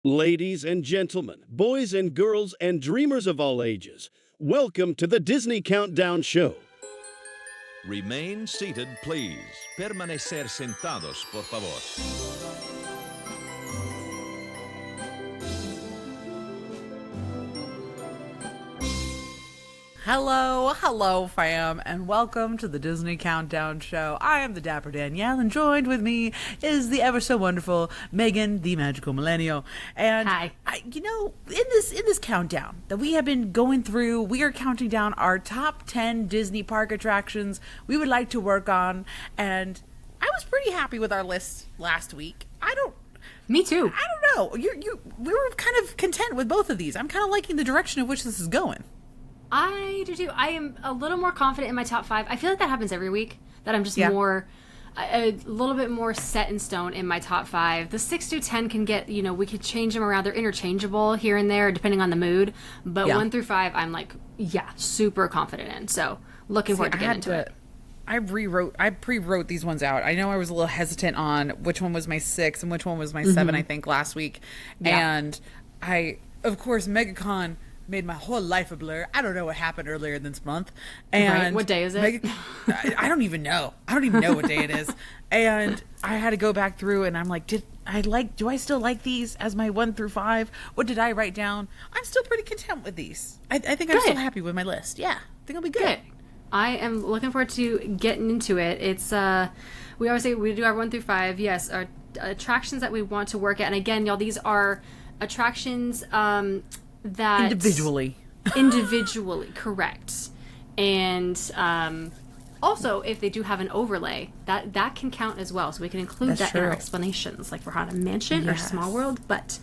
Ladies and gentlemen, boys and girls, and dreamers of all ages, welcome to the Disney Countdown Show. Remain seated, please. Permanecer sentados, por favor. Hello, fam, and welcome to the Disney Countdown Show. I am the Dapper Danielle, and joined with me is the ever so wonderful Megan, the magical Millennial. And hi. In this countdown that we have been going through, we are counting down our top 10 Disney park attractions we would like to work on. And I was pretty happy with our list last week. Me too. I don't know. We were kind of content with both of these. I'm kind of liking the direction of which this is going. I do too. I am a little more confident in my top 5. I feel like that happens every week. That I'm just a little bit more set in stone in my top 5. The 6 through 10 can get, we could change them around. They're interchangeable here and there depending on the mood. But 1 through 5, I'm super confident in. So looking forward to getting into it. I pre-wrote these ones out. I know I was a little hesitant on which one was my 6 and which one was my 7, I think, last week. Yeah. And of course, MegaCon made my whole life a blur. I don't know what happened earlier this month. And what day is it? I don't even know. I don't even know what day it is. And I had to go back through and I'm like, do I still like these as my 1 through 5? What did I write down? I'm still pretty content with these. I think I'm still happy with my list. Yeah. I think I'll be good. I am looking forward to getting into it. It's, we always say we do our 1 through 5. Yes. Our attractions that we want to work at. And again, y'all, these are attractions, that individually correct. And also if they do have an overlay that can count as well, so we can include that in our explanations, like for Haunted Mansion or Small World, but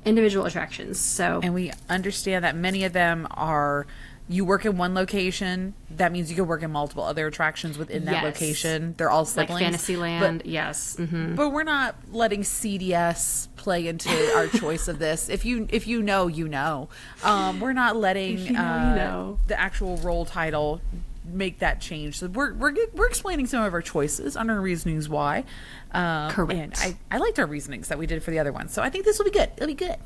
individual attractions. So, and we understand that many of them are, you work in one location, that means you can work in multiple other attractions within that location. They're all siblings. Like Fantasyland, yes. Mm-hmm. But we're not letting CDS play into our choice of this. If you know, you know. We're not letting the actual role title make that change. So we're explaining some of our choices and our reasonings why. Correct. And I liked our reasonings that we did for the other ones. So I think this will be good. It'll be good.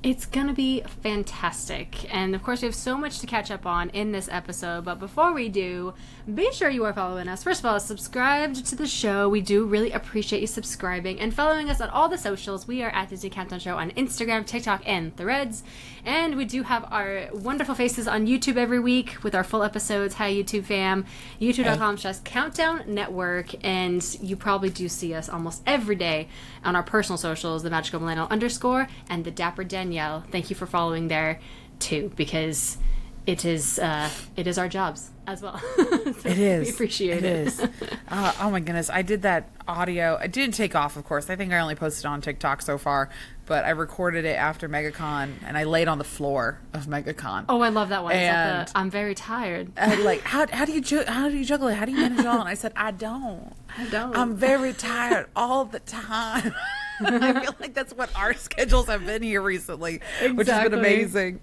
It's going to be fantastic. And of course, we have so much to catch up on in this episode. But before we do, be sure you are following us. First of all, subscribed to the show. We do really appreciate you subscribing and following us on all the socials. We are at Disney Countdown Show on Instagram, TikTok, and Threads. And we do have our wonderful faces on YouTube every week with our full episodes. Hi, YouTube fam. YouTube.com/Countdown Network. And you probably do see us almost every day on our personal socials, the Magical Millennial _ and the Dapper Danielle. Thank you for following there too, because it is our jobs as well. So it is. We appreciate it. It is. Oh my goodness. I did that audio. It didn't take off, of course. I think I only posted on TikTok so far, but I recorded it after MegaCon and I laid on the floor of MegaCon. Oh, I love that one. And I'm very tired. Like, how do you juggle it? How do you manage it all? And I said, I don't. I'm very tired all the time. I feel like that's what our schedules have been here recently, which has been amazing.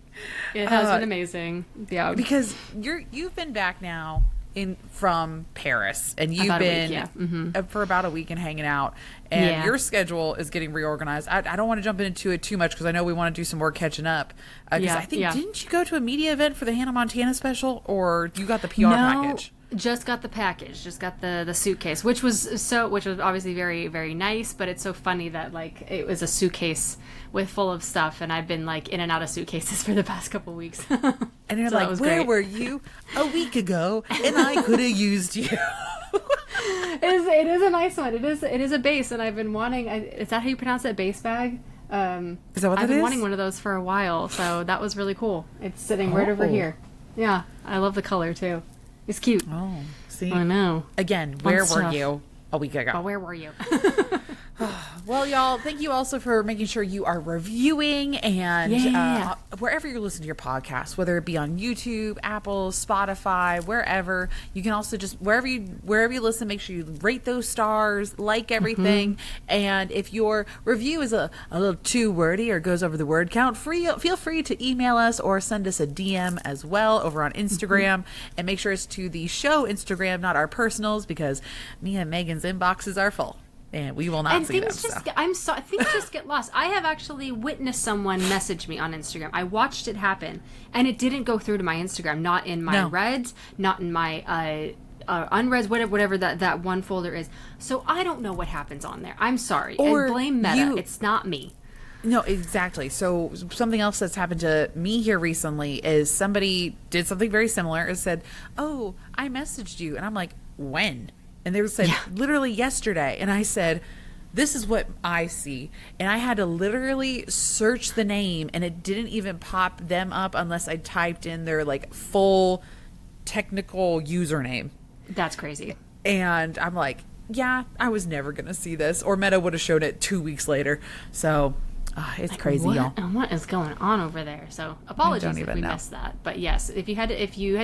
It has been amazing. Yeah, because you've been back now from Paris, and you've been for about a week and hanging out, and your schedule is getting reorganized. I don't want to jump into it too much because I know we want to do some more catching up. Because I think didn't you go to a media event for the Hannah Montana special, or you got the PR package? Just got the package, just got the suitcase, which was obviously very, very nice, but it's so funny that it was a suitcase with full of stuff, and I've been in and out of suitcases for the past couple weeks. And you're like, where were you a week ago? And I could have used you. It is a nice one. It is a base, and I've been wanting. Is that how you pronounce it? Base bag. Is that what that is? I've been wanting one of those for a while, so that was really cool. It's sitting right over here. Yeah, I love the color too. It's cute. Oh, see? I know. Again, where were you a week ago? Oh, where were you? Well, y'all, thank you also for making sure you are reviewing and wherever you're listening to your podcast, whether it be on YouTube, Apple, Spotify, wherever. You can also just wherever you listen, make sure you rate those stars, like everything. And if your review is a little too wordy or goes over the word count, feel free to email us or send us a DM as well over on Instagram. And make sure it's to the show Instagram, not our personals, because me and Megan's inboxes are full. And we will not And see them. things things just get lost. I have actually witnessed someone message me on Instagram. I watched it happen, and it didn't go through to my Instagram. Not in my reds, not in my unreads, whatever that one folder is. So I don't know what happens on there. I'm sorry. Or and blame Meta. It's not me. No, exactly. So something else that's happened to me here recently is somebody did something very similar. It said, "Oh, I messaged you," and I'm like, "When?" And they said, "Literally yesterday." And I said, "This is what I see." And I had to literally search the name, and it didn't even pop them up unless I typed in their like full technical username. That's crazy. And I'm like, yeah, I was never going to see this. Or Meta would have showed it 2 weeks later. So it's like, crazy, y'all. And what is going on over there? So apologies if we missed that. But yes, if you head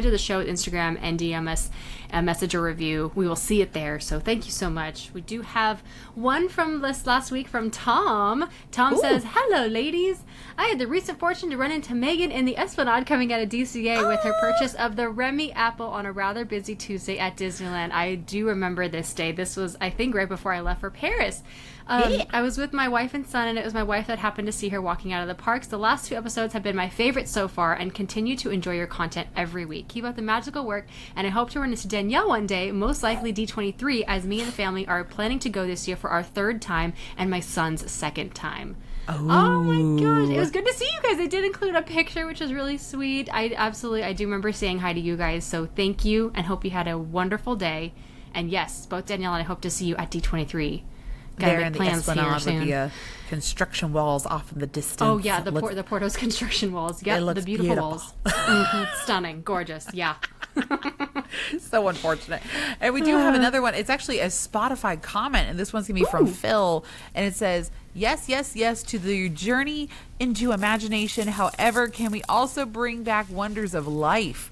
to the show at Instagram and DM us a message or review, we will see it there. So thank you so much. We do have one from this last week from Tom. Tom says, "Hello, ladies. I had the recent fortune to run into Megan in the Esplanade coming out of DCA with her purchase of the Remy apple on a rather busy Tuesday at Disneyland. I do remember this day. This was, I think, right before I left for Paris. I was with my wife and son, and it was my wife that happened to see her walking out of the parks. The last 2 episodes have been my favorite so far, and continue to enjoy your content every week. Keep up the magical work, and I hope to run into Danielle one day, most likely D23, as me and the family are planning to go this year for our 3rd time and my son's 2nd time." Oh my gosh, it was good to see you guys. They did include a picture, which is really sweet. I do remember saying hi to you guys, so thank you, and hope you had a wonderful day. And yes, both Danielle and I hope to see you at D23. There in the Esplanade with the construction walls off in the distance. Oh yeah, the Porto's construction walls. Yep, the beautiful walls. Stunning, gorgeous. Yeah. So unfortunate. And we do have another one. It's actually a Spotify comment, and this one's gonna be from Phil, and it says, "Yes, yes, yes to the journey into imagination. However, can we also bring back Wonders of Life?"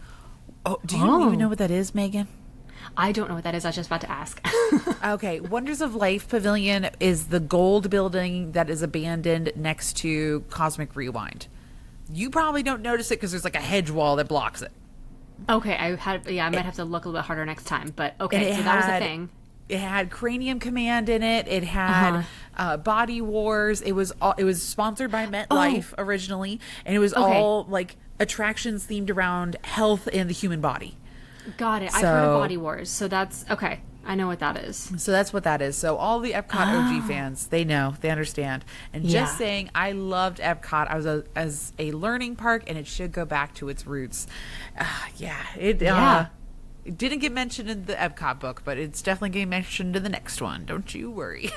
Oh, do you even know what that is, Megan? I don't know what that is. I was just about to ask. Okay, Wonders of Life Pavilion is the gold building that is abandoned next to Cosmic Rewind. You probably don't notice it because there's like a hedge wall that blocks it. Okay, I might have to look a little bit harder next time. But okay, so that was a thing. It had Cranium Command in it. It had Body Wars. It was sponsored by MetLife originally, and it was all like attractions themed around health and the human body. Got it. I've heard of Body Wars, so that's okay. I know what that is. So that's what that is. So all the Epcot OG fans, they know, they understand. And just saying, I loved Epcot. I was as a learning park, and it should go back to its roots. It didn't get mentioned in the Epcot book, but it's definitely getting mentioned in the next one. Don't you worry.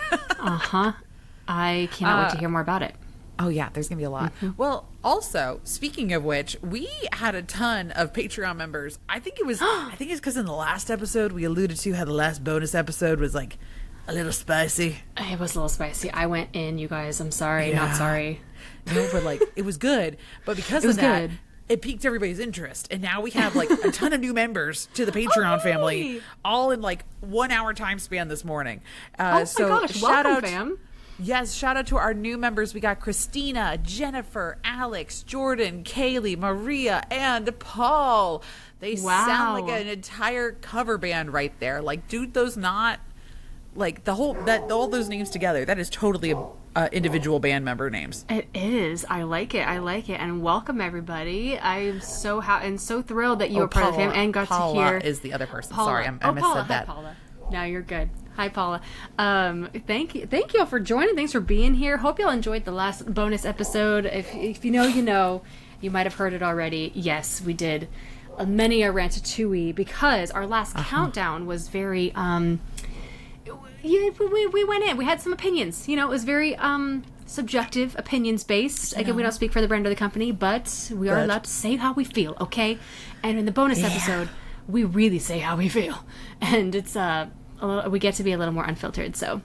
I cannot wait to hear more about it. Oh yeah, there's gonna be a lot. Well, also speaking of which, we had a ton of Patreon members. I think it's because in the last episode we alluded to how the last bonus episode was like a little spicy. It was a little spicy. I went in, you guys. I'm sorry, not sorry. No, but like it was good. But because of that, it piqued everybody's interest, and now we have like a ton of new members to the Patreon family, all in like 1 hour time span this morning. My gosh! Welcome, fam. Yes, shout out to our new members. We got Christina, Jennifer, Alex, Jordan, Kaylee, Maria, and Paul. They sound like an entire cover band right there. Like, dude, those not like all those names together. That is totally individual band member names. It is. I like it. And welcome everybody. I'm so and so thrilled that you were part of him and got Paula to hear. Is the other person? Paula. Sorry, I missaid that. Hi, Paula. No, you're good. Hi, Paula. Thank you all for joining. Thanks for being here. Hope y'all enjoyed the last bonus episode. If you know, you know. You might have heard it already. Yes, we did many a Ratatouille because our last countdown was very. We went in. We had some opinions. You know, it was very subjective, opinions based. Again, we don't speak for the brand or the company, but we are allowed to say how we feel. Okay, and in the bonus episode, we really say how we feel, and it's we get to be a little more unfiltered, so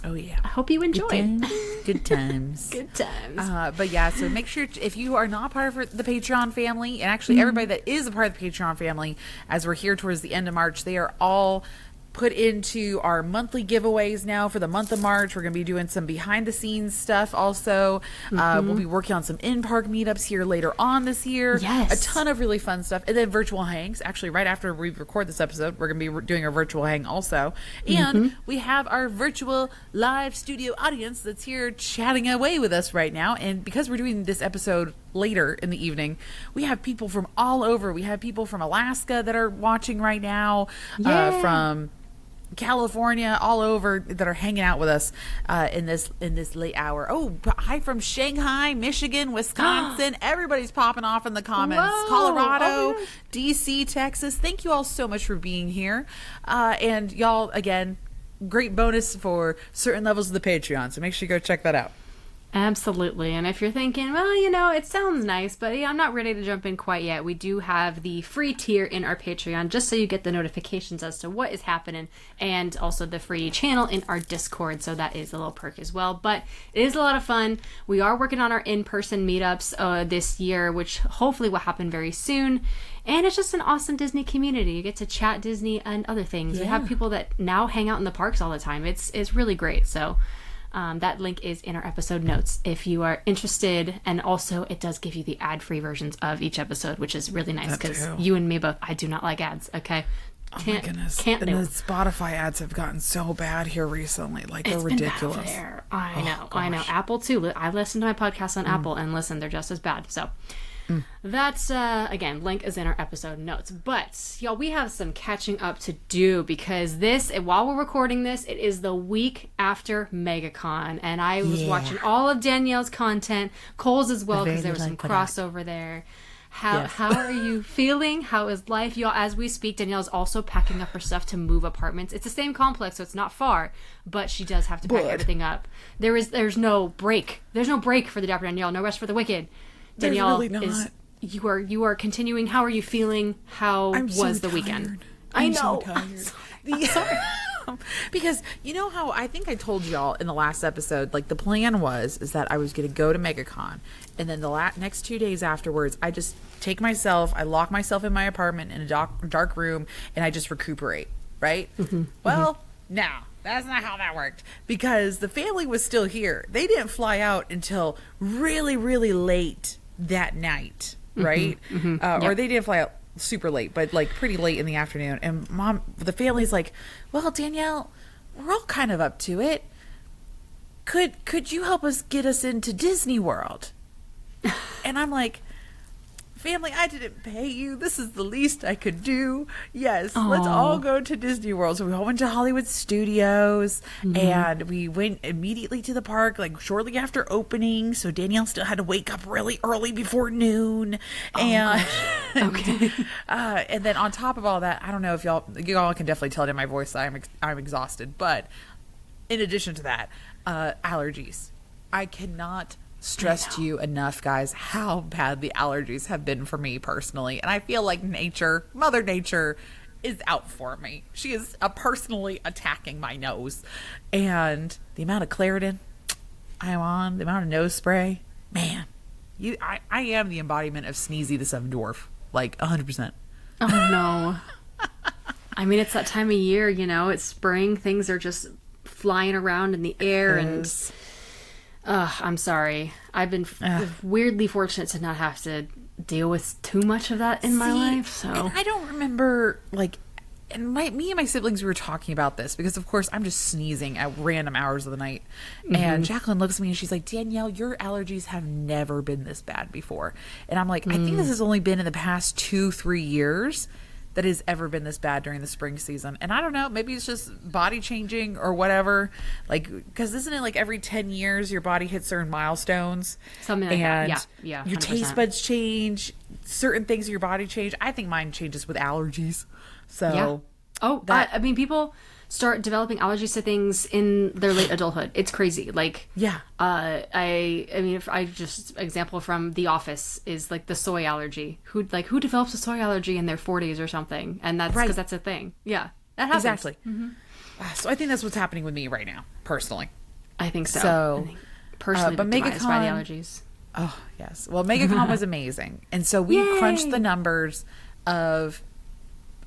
I hope you enjoy. Good times. Good times. But yeah, so make sure if you are not part of the Patreon family, and actually everybody that is a part of the Patreon family, as we're here towards the end of March, they are all put into our monthly giveaways now for the month of March. We're going to be doing some behind the scenes stuff also. We'll be working on some in-park meetups here later on this year. Yes. A ton of really fun stuff. And then virtual hangs. Actually, right after we record this episode, we're going to be doing our virtual hang also. And we have our virtual live studio audience that's here chatting away with us right now. And because we're doing this episode later in the evening, we have people from all over. We have people from Alaska that are watching right now, from California, all over, that are hanging out with us in this late hour. Oh, hi from Shanghai, Michigan, Wisconsin. Everybody's popping off in the comments. Whoa. Colorado, DC, Texas. Thank you all so much for being here. And y'all, again, great bonus for certain levels of the Patreon. So make sure you go check that out. Absolutely. And if you're thinking, well, it sounds nice, but I'm not ready to jump in quite yet, we do have the free tier in our Patreon, just so you get the notifications as to what is happening, and also the free channel in our Discord. So that is a little perk as well. But it is a lot of fun. We are working on our in-person meetups this year, which hopefully will happen very soon. And it's just an awesome Disney community. You get to chat Disney and other things. We have people that now hang out in the parks all the time. It's really great. So that link is in our episode notes if you are interested. And also, it does give you the ad-free versions of each episode, which is really nice because you and me both, I do not like ads, okay? Oh my goodness. Can't do the it. Spotify ads have gotten so bad here recently. Like, they're It's been ridiculous. bad there. I know. Apple, too. I listen to my podcast on Apple, and listen, they're just as bad. So that's, again, link is in our episode notes. But, y'all, we have some catching up to do because while we're recording this, it is the week after MegaCon. And I was watching all of Danielle's content, Cole's as well, because there was some crossover there. How are you feeling? How is life? Y'all, as we speak, Danielle's also packing up her stuff to move apartments. It's the same complex, so it's not far, but she does have to pack everything up. There's no break. There's no break for the Dapper Danielle. No rest for the wicked. Danielle, really not. You are continuing. How are you feeling? How was the weekend? I'm so tired. I'm sorry. Because you know how I think I told y'all in the last episode, like the plan is that I was going to go to MegaCon, and then the next 2 days afterwards, I just I lock myself in my apartment in a dark room, and I just recuperate, right? Well, no, that's not how that worked, because the family was still here. They didn't fly out until really, really late that night, right? Or they didn't fly out super late, but like pretty late in the afternoon. And the family's like, well, Danielle, we're all kind of up to it. Could you help us get us into Disney World? And I'm like, family, I didn't pay you. This is the least I could do. Yes, let's all go to Disney World. So we all went to Hollywood Studios, and we went immediately to the park, like shortly after opening. So Danielle still had to wake up really early before noon. And and then on top of all that, I don't know if y'all can definitely tell it in my voice that I'm exhausted. But in addition to that, allergies. I cannot stress to you enough, guys, how bad the allergies have been for me personally. And I feel like Mother Nature is out for me. She is personally attacking my nose. And the amount of Claritin I'm on, the amount of nose spray, man, I am the embodiment of Sneezy the Seven Dwarf, like 100%. Oh no. I mean, it's that time of year, it's spring. Things are just flying around in the air, and I'm sorry. I've been weirdly fortunate to not have to deal with too much of that in my life. So I don't remember, like, and me and my siblings were talking about this because, of course, I'm just sneezing at random hours of the night. And Jacqueline looks at me and she's like, Danielle, your allergies have never been this bad before. And I'm like, I think this has only been in the past 2-3 years that has ever been this bad during the spring season. And I don't know, maybe it's just body changing or whatever. Like, because isn't it like every 10 years your body hits certain milestones? Something like that. Yeah. Your 100%. taste buds change. Certain things in your body change. I think mine changes with allergies. So, I mean, people start developing allergies to things in their late adulthood. It's crazy. Like, I mean, if I just example from The Office is like the soy allergy. Who develops a soy allergy in their 40s or something? And that's because that's a thing. Yeah, that happens. Exactly. So I think that's what's happening with me right now, personally. I think so. So, personally, but victimized by the allergies. Oh yes. Well, MegaCon was amazing, and so we crunched the numbers of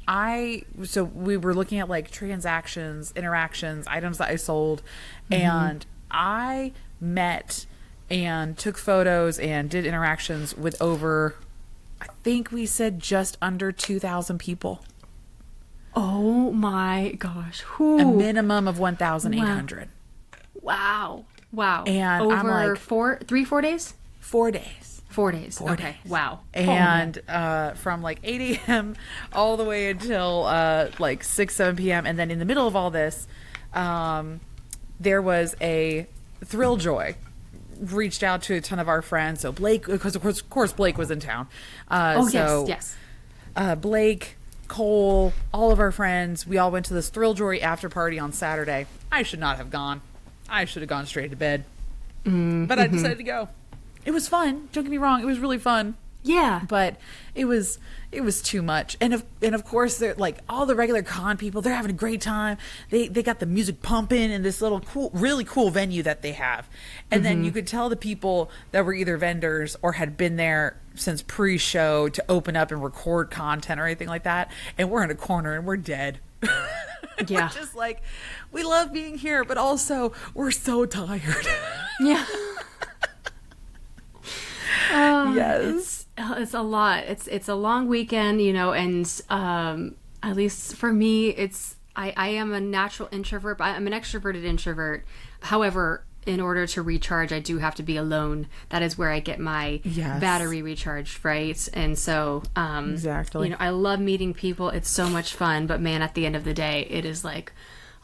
So we were looking at like transactions, interactions, items that I sold, and I met and took photos and did interactions with over, I think we said just under 2,000 people. Oh my gosh. A minimum of 1,800. Wow. And over I'm like, 4 days? 4 days. 4 days. 4 Okay. days. Wow. And from like 8 a.m. all the way until like 6, 7 p.m. And then in the middle of all this, there was a Thrill Joy reached out to a ton of our friends. So Blake, because of course Blake was in town. Yes. Blake, Cole, all of our friends, we all went to this Thrill Joy after party on Saturday. I should not have gone. I should have gone straight to bed. But I decided to go. It was fun. Don't get me wrong. It was really fun. Yeah. But it was too much. And of course, they're like all the regular con people, they're having a great time. They got the music pumping in this little really cool venue that they have. And then you could tell the people that were either vendors or had been there since pre-show to open up and record content or anything like that. And we're in a corner and we're dead. Yeah. We're just like, we love being here, but also we're so tired. Yeah. Yes. It's a lot. It's a long weekend, and at least for me, I am a natural introvert, but I'm an extroverted introvert. However, in order to recharge, I do have to be alone. That is where I get my battery recharged, right? And so, exactly. I love meeting people. It's so much fun, but man, at the end of the day, it is like,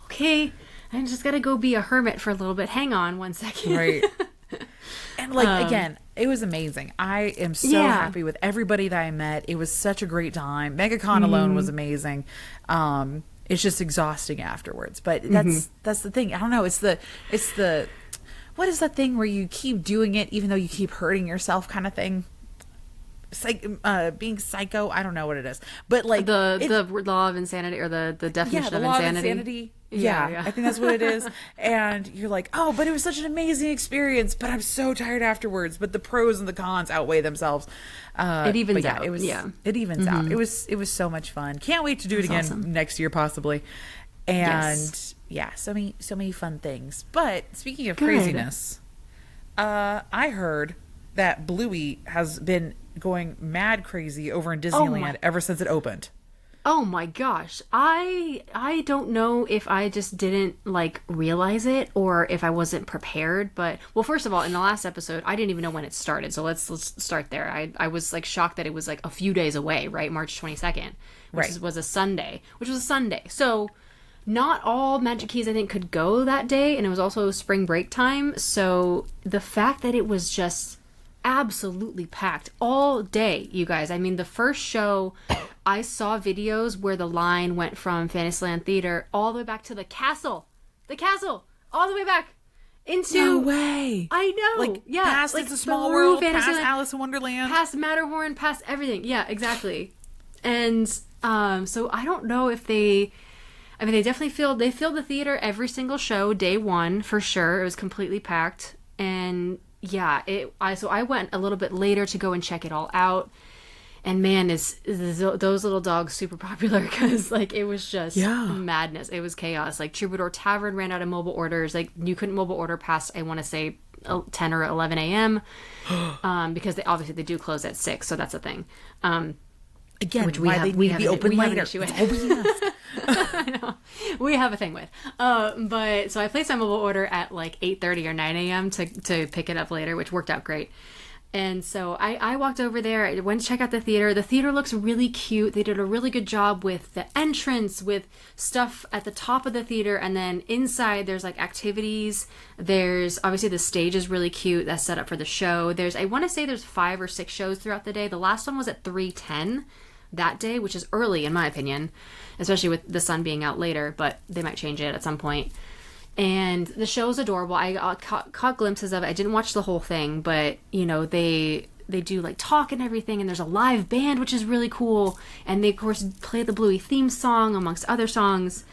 okay, I just got to go be a hermit for a little bit. Hang on one second. Right. And again, it was amazing. I am so happy with everybody that I met. It was such a great time. MegaCon alone was amazing. It's just exhausting afterwards, but that's the thing. I don't know. It's the what is that thing where you keep doing it even though you keep hurting yourself kind of thing? Being psycho. I don't know what it is, but like the law of insanity or the definition of insanity. Yeah, I think that's what it is. And you're like, oh, but it was such an amazing experience, but I'm so tired afterwards. But the pros and the cons outweigh themselves. It evens out. It evens out. It was so much fun. Can't wait to do it again next year, possibly. And so many fun things. But speaking of craziness, I heard that Bluey has been going mad crazy over in Disneyland ever since it opened. Oh my gosh. I don't know if I just didn't realize it or if I wasn't prepared, but first of all, in the last episode, I didn't even know when it started. So let's start there. I was shocked that it was a few days away, right? March 22nd, which was a Sunday. So not all Magic Keys I think could go that day, and it was also spring break time. So the fact that it was just absolutely packed all day, you guys. I mean, the first show, I saw videos where the line went from Fantasyland Theater all the way back to the castle, all the way back into. No way. I know. Past It's a Small World, past Alice in Wonderland, past Matterhorn, past everything. Yeah, exactly. And so I don't know if they. I mean, they definitely filled the theater every single show, day one for sure. It was completely packed, and yeah, so I went a little bit later to go and check it all out. And man, is those little dogs super popular because it was just madness. It was chaos. Troubadour Tavern ran out of mobile orders. You couldn't mobile order past, I want to say, 10 or 11 a.m. Because they do close at 6, so that's a thing. Again, which we have an issue with. I know. We have a thing with. But so I placed my mobile order at 8:30 or 9 a.m. to pick it up later, which worked out great. And so I walked over there. I went to check out the theater. The theater looks really cute. They did a really good job with the entrance, with stuff at the top of the theater. And then inside there's activities. There's obviously the stage is really cute. That's set up for the show. I want to say there's 5 or 6 shows throughout the day. The last one was at 3:10 that day, which is early in my opinion, especially with the sun being out later, but they might change it at some point. And the show's adorable. I caught glimpses of it. I didn't watch the whole thing, but they do talk and everything, and there's a live band, which is really cool. And they of course play the Bluey theme song amongst other songs,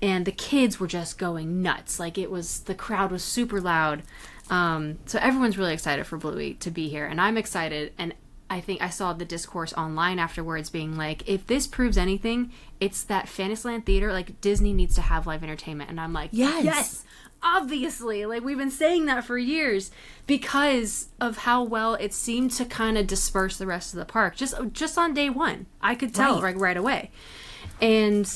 and the kids were just going nuts. The crowd was super loud. So everyone's really excited for Bluey to be here, and I'm excited. And I think I saw the discourse online afterwards being like, if this proves anything, it's that Fantasyland Theater, like Disney needs to have live entertainment. And I'm like, yes, obviously. Like we've been saying that for years because of how well it seemed to kind of disperse the rest of the park. Just on day one, I could tell right away. And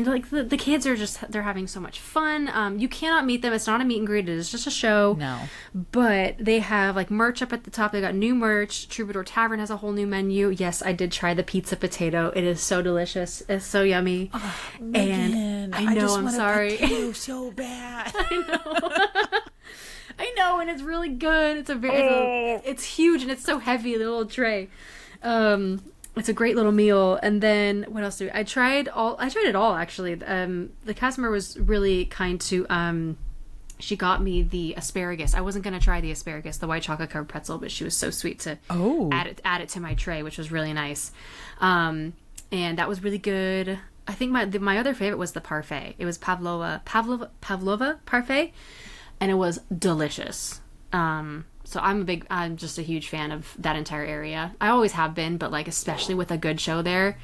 like the kids are they're having so much fun. You cannot meet them. It's not a meet and greet. It is just a show. No. But they have like merch up at the top. They got new merch. Troubadour Tavern has a whole new menu. Yes, I did try the pizza potato. It is so delicious. It's so yummy. Oh, and Megan, I know, I'm sorry. So bad. I know, and it's really good. It's huge and it's so heavy, the little tray. It's a great little meal. And then what else I tried it all actually. The customer was really kind to she got me the asparagus. I wasn't going to try the asparagus, the white chocolate covered pretzel, but she was so sweet to add it to my tray, which was really nice. And that was really good. I think my other favorite was the parfait. It was pavlova parfait, and it was delicious. So I'm just a huge fan of that entire area. I always have been, but like especially with a good show there,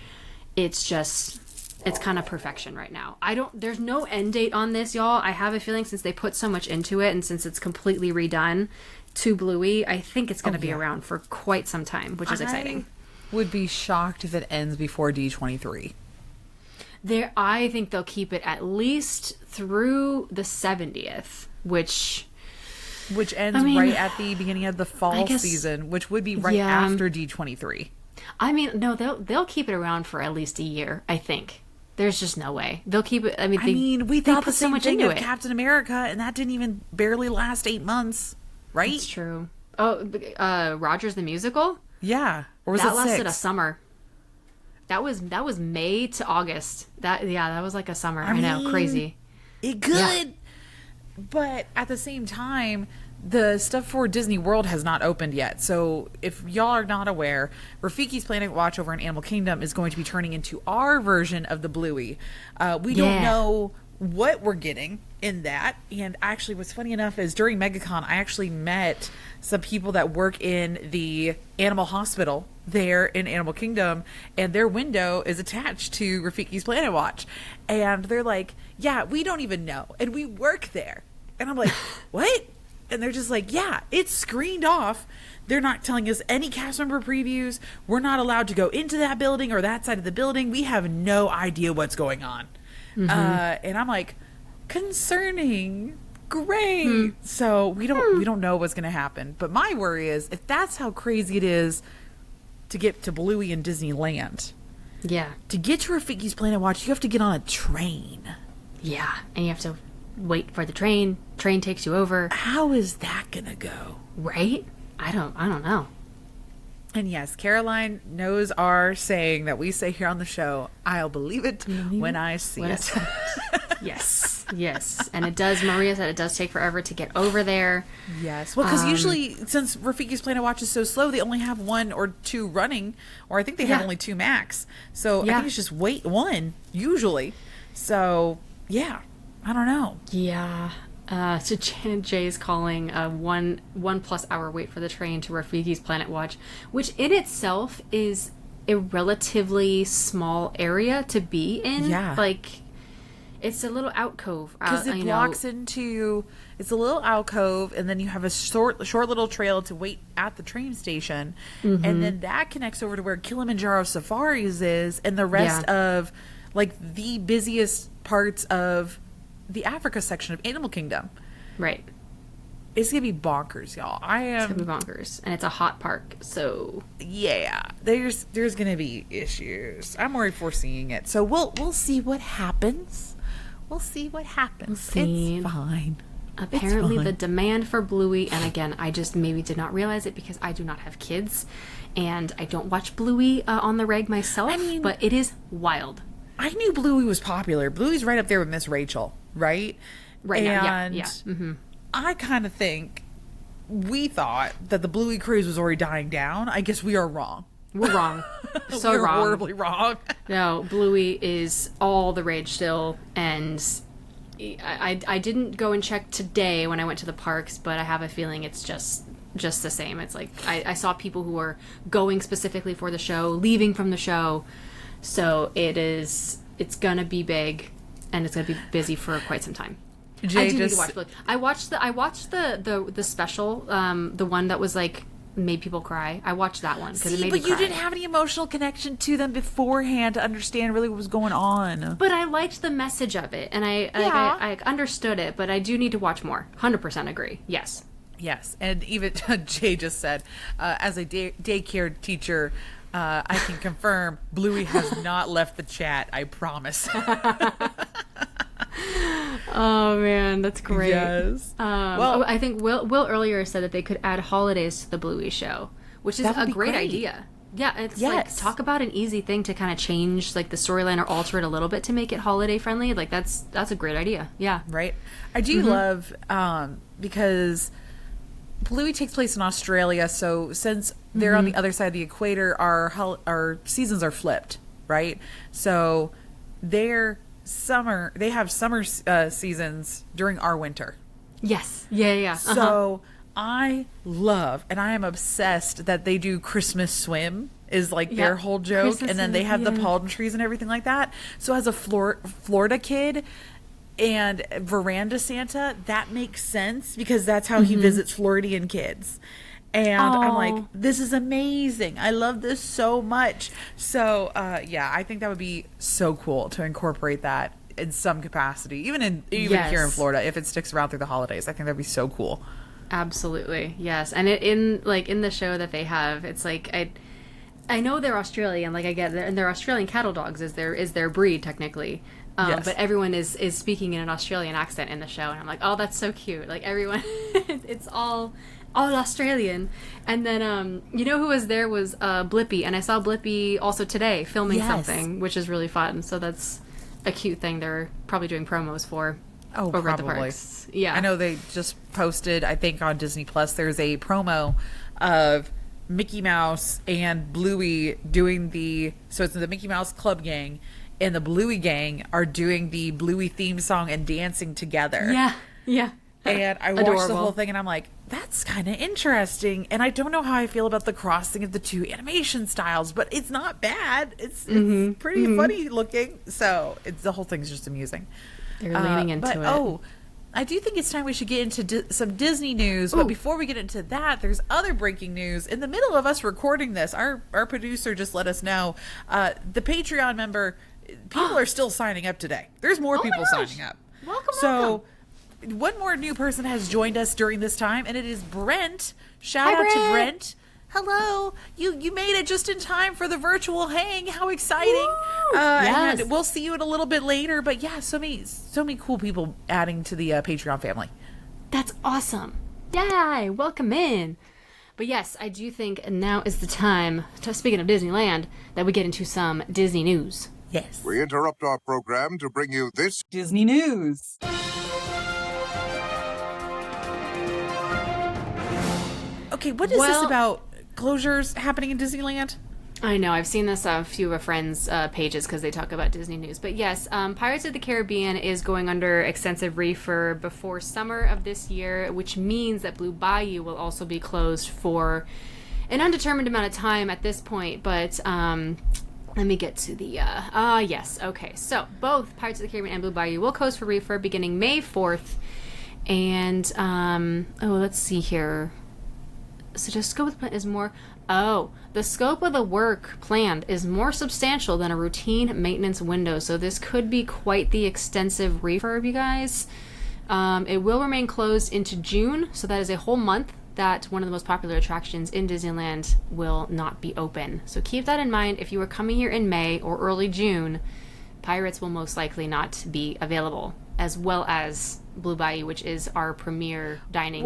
it's kind of perfection right now. There's no end date on this, y'all. I have a feeling since they put so much into it and since it's completely redone to Bluey, I think it's going to be around for quite some time, which is exciting. Would be shocked if it ends before D23. I think they'll keep it at least through the 70th, which ends right at the beginning of the fall season, which would be right after D23. I mean, no, they'll keep it around for at least a year, I think. There's just no way. They'll keep it. We thought the same thing of Captain America, and that didn't even barely last 8 months, right? That's true. Oh, Rogers the Musical? Yeah. Or was that it lasted 6? a summer. That was May to August. That was like a summer. I know, crazy. It could. Yeah. But at the same time, the stuff for Disney World has not opened yet. So if y'all are not aware, Rafiki's Planet Watch over in Animal Kingdom is going to be turning into our version of the Bluey. We don't know what we're getting in that. And actually, what's funny enough is during MegaCon, I actually met some people that work in the animal hospital there in Animal Kingdom, and their window is attached to Rafiki's Planet Watch. And they're like, yeah, we don't even know. And we work there. And I'm like, what? And they're just like, yeah, it's screened off. They're not telling us any cast member previews. We're not allowed to go into that building or that side of the building. We have no idea what's going on. Mm-hmm. And I'm like, concerning. Great. So we don't know what's going to happen. But my worry is if that's how crazy it is to get to Bluey in Disneyland. Yeah. To get to Rafiki's Planet Watch, you have to get on a train. Yeah. And you have to wait for the train. Train takes you over. How is that going to go? Right? I don't know. And yes, Caroline knows our saying that we say here on the show, I'll believe it when I see it. Yes. And it does, Maria said it does take forever to get over there. Yes. Well, because usually, since Rafiki's Planet Watch is so slow, they only have 1 or 2 running, or I think they have only 2 max. So I think it's just wait 1, usually. So, yeah. I don't know. Yeah. So Janet J is calling a 1+ hour wait for the train to Rafiki's Planet Watch, which in itself is a relatively small area to be in. Yeah. Like, it's a little alcove. Because it blocks into, it's a little alcove, and then you have a short little trail to wait at the train station. Mm-hmm. And then that connects over to where Kilimanjaro Safaris is, and the rest of, like, the busiest parts of the Africa section of Animal Kingdom. Right. It's gonna be bonkers, y'all. It's gonna be bonkers, and it's a hot park, so yeah, there's gonna be issues. I'm already foreseeing it, so we'll see what happens. We'll see what happens. It's fine. Apparently, the demand for Bluey, and again, I just maybe did not realize it because I do not have kids, and I don't watch Bluey on the reg myself. I mean, but it is wild. I knew Bluey was popular. Bluey's right up there with Miss Rachel, right? Right now, yeah. Mm-hmm. I kind of think we thought that the Bluey craze was already dying down. I guess we are wrong. We're wrong. So We're wrong. Horribly wrong. No, Bluey is all the rage still, and I didn't go and check today when I went to the parks, but I have a feeling it's just just the same. It's like I saw people who are going specifically for the show, leaving from the show. So it's gonna be big, and it's gonna be busy for quite some time. Jay, I do need to watch Bluey. I watched the special, the one that was like made people cry. I watched that one because it made me cry. But you didn't have any emotional connection to them beforehand to understand really what was going on. But I liked the message of it, and I understood it. But I do need to watch more. 100% agree. Yes. Yes, and even Jay just said, as a daycare teacher, I can confirm Bluey has not left the chat. I promise. Oh man, that's great. Yes. Well, I think Will earlier said that they could add holidays to the Bluey show, which is a great idea. Yeah, it's like talk about an easy thing to kind of change like the storyline or alter it a little bit to make it holiday friendly. Like that's a great idea. Yeah. Right. I do love because Bluey takes place in Australia, so since they're on the other side of the equator, our seasons are flipped, right? So they have summer seasons during our winter. Yes. Yeah. So I love, and I am obsessed that they do Christmas swim is like their whole joke. Christmas and then they have the palm trees and everything like that. So as a Florida kid and veranda Santa, that makes sense because that's how he visits Floridian kids. And I'm like, this is amazing. I love this so much. So, I think that would be so cool to incorporate that in some capacity, even here in Florida, if it sticks around through the holidays. I think that'd be so cool. Absolutely, yes. And in the show that they have, it's like I know they're Australian, like I get it, and they're Australian cattle dogs is their breed technically. But everyone is speaking in an Australian accent in the show, and I'm like, oh, that's so cute. Like everyone, it's all Australian. And then you know who was there was Blippi, and I saw Blippi also today filming something, which is really fun. So that's a cute thing they're probably doing promos for over at the parks. Yeah, I know they just posted, I think on Disney Plus, there's a promo of Mickey Mouse and Bluey doing so it's the Mickey Mouse Club gang and the Bluey gang are doing the Bluey theme song and dancing together. Yeah. And I watched the whole thing and I'm like, that's kind of interesting. And I don't know how I feel about the crossing of the two animation styles, but it's not bad. It's pretty funny looking. So the whole thing's just amusing. They're leaning into it. I do think it's time we should get into some Disney news. But before we get into that, there's other breaking news. In the middle of us recording this, our producer just let us know the Patreon member, people are still signing up today. There's more people signing up. Welcome. One more new person has joined us during this time, and it is Brent. Shout out to Brent. Hello. You made it just in time for the virtual hang. How exciting. Yes. And we'll see you in a little bit later. But yeah, so many cool people adding to the Patreon family. That's awesome. Yay. Welcome in. But yes, I do think now is the time, speaking of Disneyland, that we get into some Disney news. Yes. We interrupt our program to bring you this Disney news. Okay, what is this about closures happening in Disneyland? I know. I've seen this on a few of friends' pages because they talk about Disney news. But yes, Pirates of the Caribbean is going under extensive refurb before summer of this year, which means that Blue Bayou will also be closed for an undetermined amount of time at this point. But let me get to the... yes. Okay. So both Pirates of the Caribbean and Blue Bayou will close for refurb beginning May 4th. And, let's see here. So the scope of the plan is more... the scope of the work planned is more substantial than a routine maintenance window. So this could be quite the extensive refurb, you guys. It will remain closed into June. So that is a whole month that one of the most popular attractions in Disneyland will not be open. So keep that in mind. If you are coming here in May or early June, Pirates will most likely not be available, as well as Blue Bayou, which is our premier dining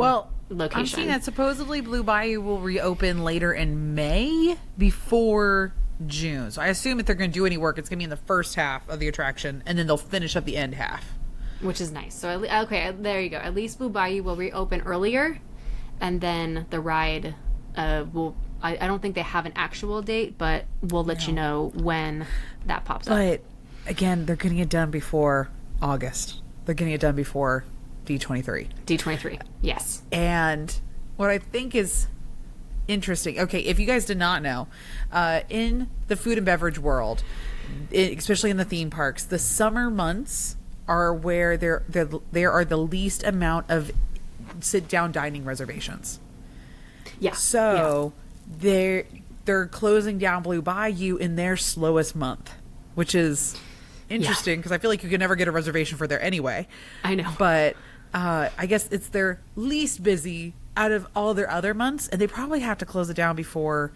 location. I'm seeing that supposedly Blue Bayou will reopen later in May before June. So I assume if they're going to do any work, it's going to be in the first half of the attraction, and then they'll finish up the end half. Which is nice. So, okay, there you go. At least Blue Bayou will reopen earlier, and then the ride will... I don't think they have an actual date, but we'll let you know when that pops up. But, again, they're getting it done before August. They're getting it done before D23. D23, yes. And what I think is interesting. Okay, if you guys did not know, in the food and beverage world, especially in the theme parks, the summer months are where there are the least amount of sit-down dining reservations. Yeah. So they're closing down Blue Bayou in their slowest month, which is interesting because I feel like you can never get a reservation for there anyway. I know. But I guess it's their least busy out of all their other months, and they probably have to close it down before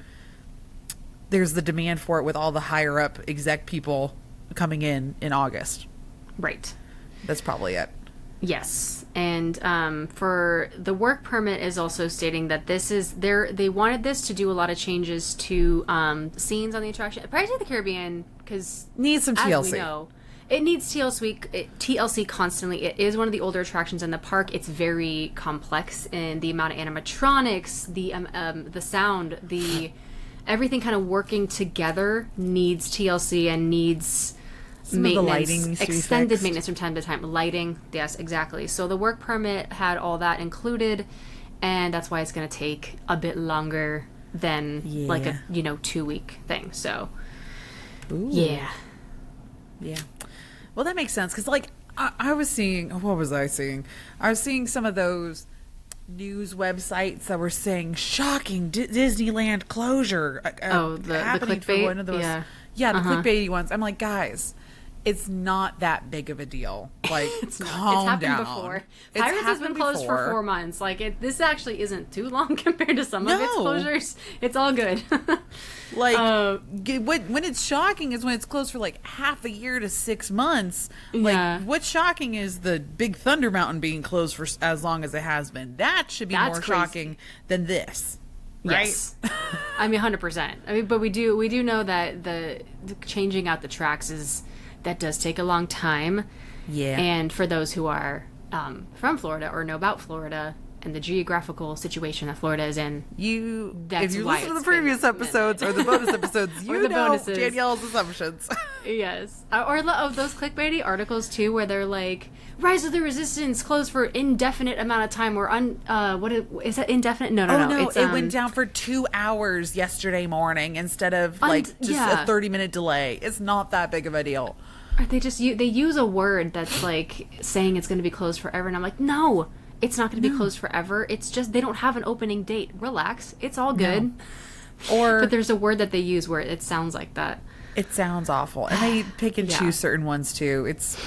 there's the demand for it with all the higher up exec people coming in August. Right. That's probably it. Yes, and for the work permit is also stating that this is they wanted this to do a lot of changes to scenes on the attraction. Pirates of the Caribbean, because needs some TLC. As we know, it needs TLC constantly. It is one of the older attractions in the park. It's very complex in the amount of animatronics, the sound, everything kind of working together needs TLC and needs maintenance, lighting extended maintenance from time to time. Lighting, yes, exactly. So the work permit had all that included, and that's why it's going to take a bit longer than like a 2-week thing. So, yeah. Well, that makes sense because like I was seeing, what was I seeing? I was seeing some of those news websites that were saying shocking Disneyland closure. The happening clickbait, for one of those. Yeah, the clickbaity ones. I'm like, guys, it's not that big of a deal. Like, It's calm happened down. before. It's Pirates has been happened closed before. for 4 months. Like this actually isn't too long compared to some of its No. closures. It's all good. Like, when it's shocking is when it's closed for like half a year to 6 months. Like, Yeah. what's shocking is the Big Thunder Mountain being closed for as long as it has been. That should be That's more crazy. shocking than this. Right? Yes. I mean, 100%. I mean, but we do know that the changing out the tracks that does take a long time. Yeah. And for those who are from Florida or know about Florida and the geographical situation that Florida is in, That's if you why listen to the it's been previous episodes or the bonus episodes, Or you the know bonuses. Danielle's assumptions. yes, or those clickbaity articles too, where they're like, "Rise of the Resistance closed for indefinite amount of time," or what is that indefinite? No, No, it's, it went down for 2 hours yesterday morning instead of like just a 30-minute delay. It's not that big of a deal. Or they use a word that's like saying it's going to be closed forever, and I'm like, no, it's not going to be closed forever. It's just they don't have an opening date. Relax, it's all good. Or But there's a word that they use where it sounds like that. it sounds awful, and they pick and choose certain ones too. It's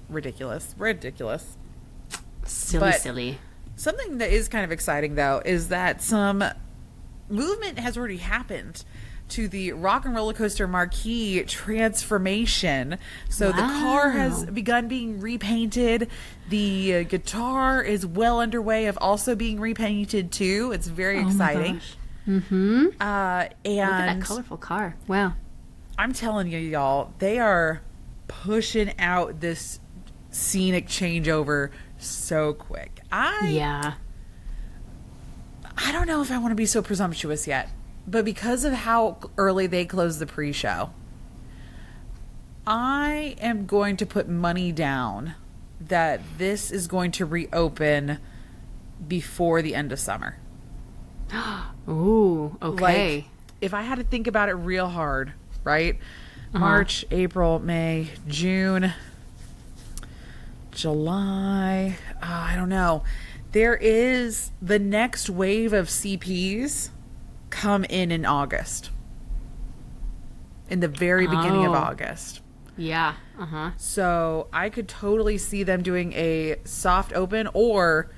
ridiculous. Silly. Something that is kind of exciting though is that some movement has already happened to the Rock and Roller Coaster Marquee transformation. So the car has begun being repainted. The guitar is well underway of also being repainted too. It's very exciting. Mm-hmm. And Look at that colorful car. Wow. I'm telling you, y'all, they are pushing out this scenic changeover so quick. I don't know if I want to be so presumptuous yet, but because of how early they closed the pre-show, I am going to put money down that this is going to reopen before the end of summer. Ooh, okay. Like, if I had to think about it real hard, right? March, April, May, June, July, I don't know. There is the next wave of CPs come in August. In the very beginning of August. Yeah. So I could totally see them doing a soft open, or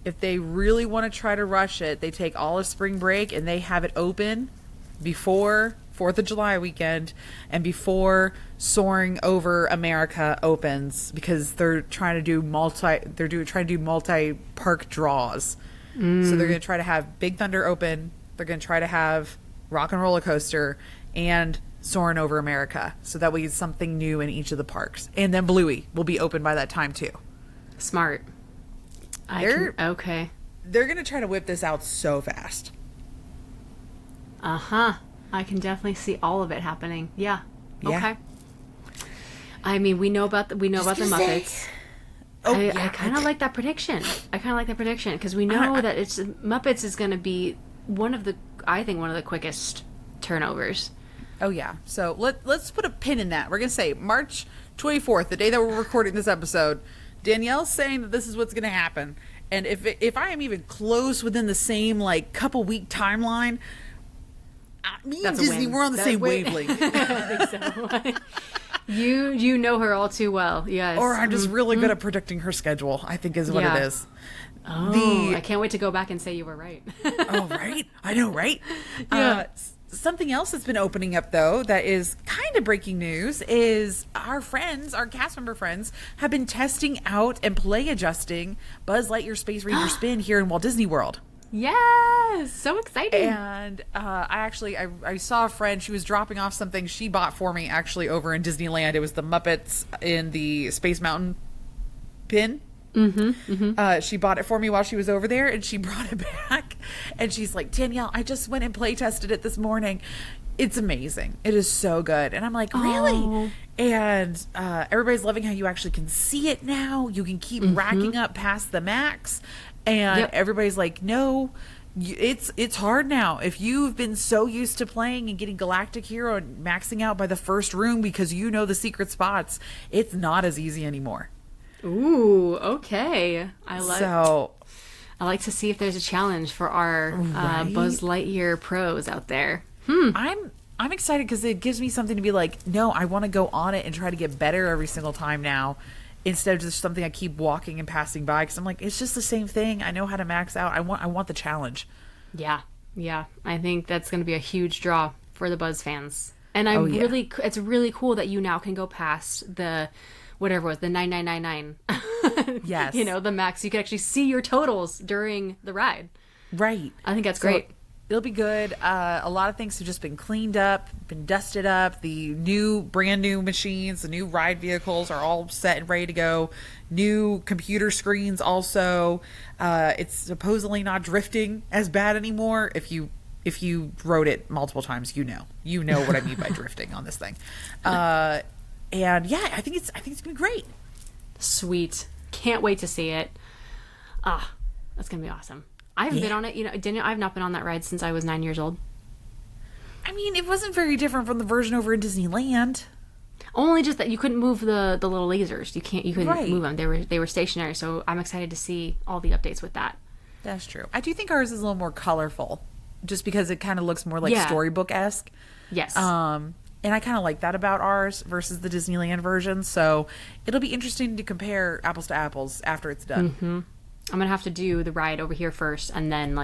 if they really want to try to rush it, they take all of spring break and they have it open before 4th of July weekend and before Soaring Over America opens, because they're trying to do multi-park draws. So they're going to try to have Big Thunder open. They're going to try to have Rock and Roller Coaster and Soaring Over America, so that we get something new in each of the parks. And then Bluey will be open by that time too. Smart. Okay. They're going to try to whip this out so fast. I can definitely see all of it happening. Yeah. Yeah. Okay. I mean, we know about the Muppets. I kind of like that prediction. Because we know that it's Muppets is going to be one of the quickest turnovers. Oh, yeah. So let's put a pin in that. We're going to say March 24th, the day that we're recording this episode. Danielle's saying that this is what's going to happen. And if I am even close within the same, like, couple week timeline, me and Disney, we're on the same wavelength. I think so. You know her all too well, yes. Or I'm just really good at predicting her schedule, I think is what it is. Oh, I can't wait to go back and say you were right. Oh, right? I know, right? Yeah. Something else that's been opening up, though, that is kind of breaking news is our cast member friends, have been testing out and play adjusting Buzz Lightyear Space Ranger Spin here in Walt Disney World. Yes, so exciting. And I saw a friend, she was dropping off something she bought for me actually over in Disneyland. It was the Muppets in the Space Mountain pin. She bought it for me while she was over there, and she brought it back, and she's like, Danielle, I just went and play tested it this morning. It's amazing. It is so good. And I'm like, really? Oh. And everybody's loving how you actually can see it now. You can keep racking up past the max, and everybody's like, no, it's hard now. If you've been so used to playing and getting Galactic Hero and maxing out by the first room because you know the secret spots, it's not as easy anymore. Ooh, okay. I like to see if there's a challenge for our Buzz Lightyear pros out there. I'm excited because it gives me something to be like, no, I want to go on it and try to get better every single time now, instead of just something I keep walking and passing by, because I'm like, it's just the same thing. I know how to max out. I want the challenge. Yeah. I think that's going to be a huge draw for the Buzz fans. And it's really cool that you now can go past the whatever it was, the 9999. Yes. The max. You can actually see your totals during the ride. Right. I think that's great. It'll be good. A lot of things have just been cleaned up, been dusted up. The brand new machines, the new ride vehicles are all set and ready to go. New computer screens also. It's supposedly not drifting as bad anymore. If you rode it multiple times, you know what I mean by drifting on this thing. And yeah, I think it's gonna be great. Sweet. Can't wait to see it. That's gonna be awesome. I haven't been on it, Daniel, I've not been on that ride since I was 9 years old. I mean, it wasn't very different from the version over in Disneyland. Only just that you couldn't move the little lasers. You couldn't move them. They were stationary, so I'm excited to see all the updates with that. That's true. I do think ours is a little more colorful, just because it kind of looks more like storybook-esque. Yes. And I kind of like that about ours versus the Disneyland version. So it'll be interesting to compare apples to apples after it's done. I'm going to have to do the ride over here first and then,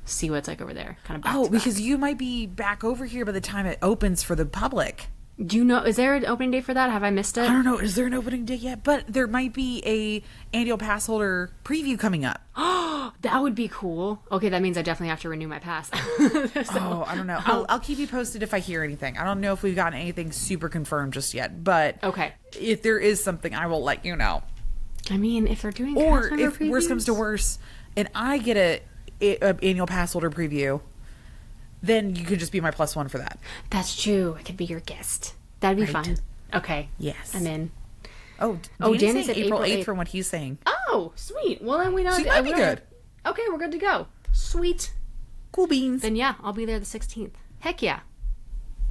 see what it's like over there. Kind of back to back. Because you might be back over here by the time it opens for the public. Do you know, is there an opening date for that? Have I missed it? I don't know. Is there an opening date yet? But there might be a annual pass holder preview coming up. That would be cool. Okay, that means I definitely have to renew my pass. I don't know. I'll keep you posted if I hear anything. I don't know if we've gotten anything super confirmed just yet. But okay, if there is something, I will let you know. I mean, if they're doing or if worse comes to worse and I get a annual pass holder preview, then you could just be my +1 for that. That's true. I could be your guest. That'd be fun. Okay. Yes. I'm in. Danny said April 8th from what he's saying. Oh, sweet. Well, then we know. So you might be good. Okay, we're good to go. Sweet. Cool beans. Then yeah, I'll be there the 16th. Heck yeah.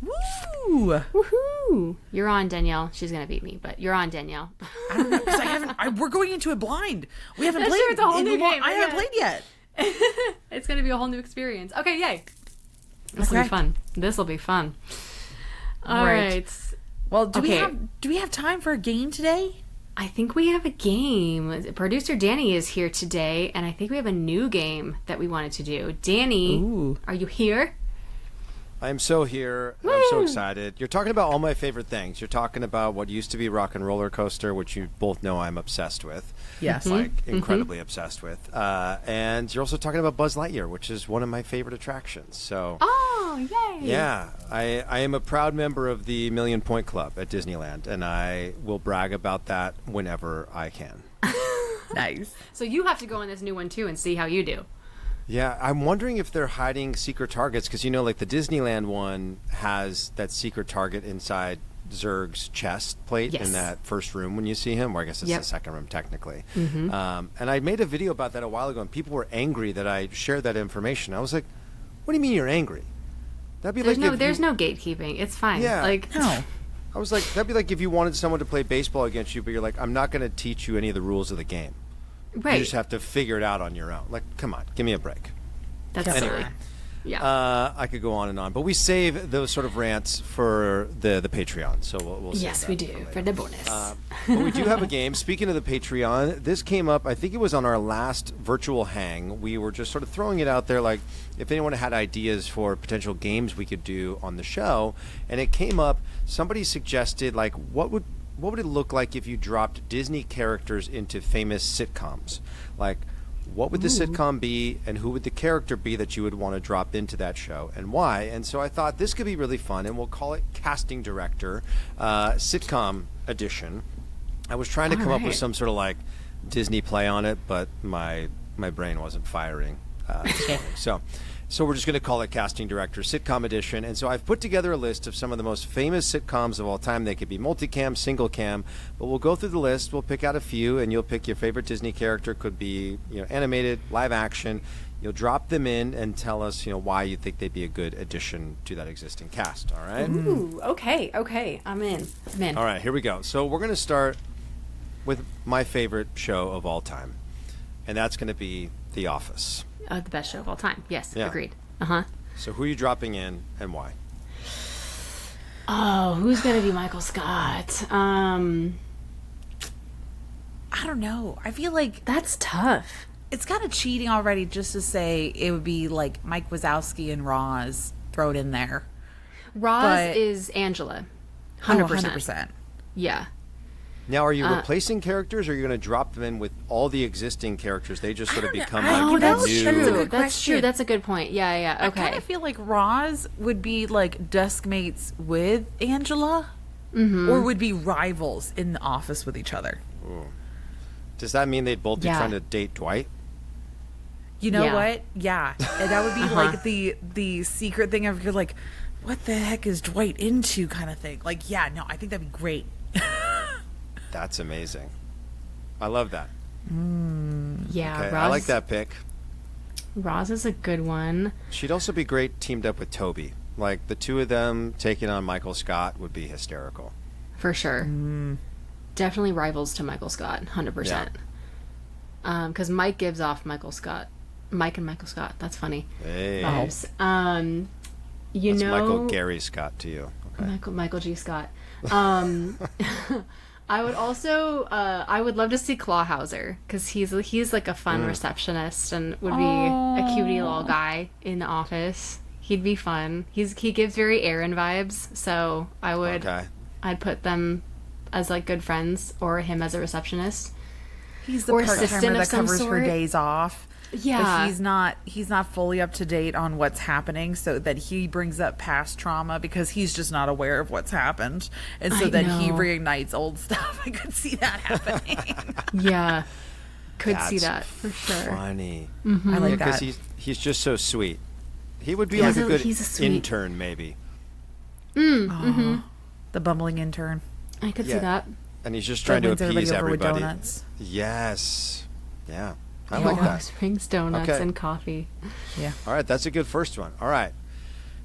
Woo! Woohoo! You're on, Danielle. She's gonna beat me, but you're on, Danielle. I don't know, because we're going into it blind. We haven't played. It's a whole new game. I haven't played yet. It's gonna be a whole new experience. Okay, yay! This will be fun. This will be fun. All right. Well, do we have time for a game today? I think we have a game. Producer Danny is here today, and I think we have a new game that we wanted to do. Danny, are you here? I'm so here. Woo! I'm so excited. You're talking about all my favorite things. You're talking about what used to be Rock and Roller Coaster, which you both know I'm obsessed with. Yes. Incredibly obsessed with. And you're also talking about Buzz Lightyear, which is one of my favorite attractions. So. Oh, yay! Yeah. I am a proud member of the Million Point Club at Disneyland, and I will brag about that whenever I can. Nice. So you have to go on this new one, too, and see how you do. Yeah, I'm wondering if they're hiding secret targets because, like the Disneyland one has that secret target inside Zurg's chest plate Yes. in that first room when you see him, or I guess it's Yep. the second room technically. Mm-hmm. And I made a video about that a while ago, and people were angry that I shared that information. I was like, "What do you mean you're angry? That'd be There's like there's no gatekeeping. It's fine. Yeah. Like No. I was like, that'd be like if you wanted someone to play baseball against you, but you're like, I'm not going to teach you any of the rules of the game. right. You just have to figure it out on your own. Like, come on, give me a break. That's Anyway. silly. Yeah. I could go on and on, but we save those sort of rants for the Patreon, so we'll save yes, that we for do later. for the bonus. But we do have a game. Speaking of the Patreon, this came up, I think it was on our last virtual hang. We were just sort of throwing it out there, like, if anyone had ideas for potential games we could do on the show. And it came up, somebody suggested, like, what would it look like if you dropped Disney characters into famous sitcoms? Like, what would the sitcom be, and who would the character be that you would want to drop into that show, and why? And so I thought this could be really fun, and we'll call it Casting Director, Sitcom Edition. I was trying to come up with some sort of like Disney play on it, but my brain wasn't firing this morning. So we're just going to call it Casting Director Sitcom Edition. And so I've put together a list of some of the most famous sitcoms of all time. They could be multicam, single cam, but we'll go through the list. We'll pick out a few, and you'll pick your favorite Disney character. Could be, animated, live action. You'll drop them in and tell us, why you think they'd be a good addition to that existing cast. All right? Ooh, okay. I'm in. All right, here we go. So we're going to start with my favorite show of all time, and that's going to be The Office. The best show of all time. Yes, Yeah. agreed. Uh-huh. So who are you dropping in, and why? Oh, who's going to be Michael Scott? I don't know. I feel like That's tough. it's kind of cheating already just to say it would be like Mike Wazowski and Roz thrown in there. Roz But- is Angela. 100%. 100%. Yeah. Now, are you replacing characters, or are you going to drop them in with all the existing characters? They just sort of become know. like That's new. true. That's good true. question. That's a good point. Yeah. I Okay. kind of feel like Roz would be like desk mates with Angela, or would be rivals in the office with each other. Does that mean they'd both be Yeah. trying to date Dwight? You know Yeah. what? Yeah, and that would be like the secret thing of you're like, what the heck is Dwight into kind of thing. Like, yeah, no, I think that'd be great. That's amazing. I love that. Yeah. Okay, Roz, I like that pick. Roz is a good one. She'd also be great teamed up with Toby. Like, the two of them taking on Michael Scott would be hysterical. For sure. Definitely rivals to Michael Scott. 100%. Because Mike gives off Michael Scott. Mike and Michael Scott. That's funny. Hey, Vibes. that's Michael Gary Scott to you. Okay. Michael G. Scott. I would also I would love to see Clawhauser because he's like a fun receptionist and would be a cutie little guy in the office. He'd be fun. He gives very Aaron vibes, so I'd put them as like good friends or him as a receptionist. He's the Or part assistant timer of that some covers her sort. days off. Yeah. But he's not fully up to date on what's happening, so that he brings up past trauma because he's just not aware of what's happened, and so I then he know. reignites old stuff. I could see that happening. Yeah, could see That's that for sure. Funny. I like Because that. he's just so sweet. He would be Yeah, like a good he's a sweet- intern, maybe. The bumbling intern. I could see Yeah. that. And he's just That trying to wins everybody appease over with everybody. donuts. Yes. Yeah. I He like that. always brings donuts Okay. and coffee. Yeah. All right, that's a good first one. All right.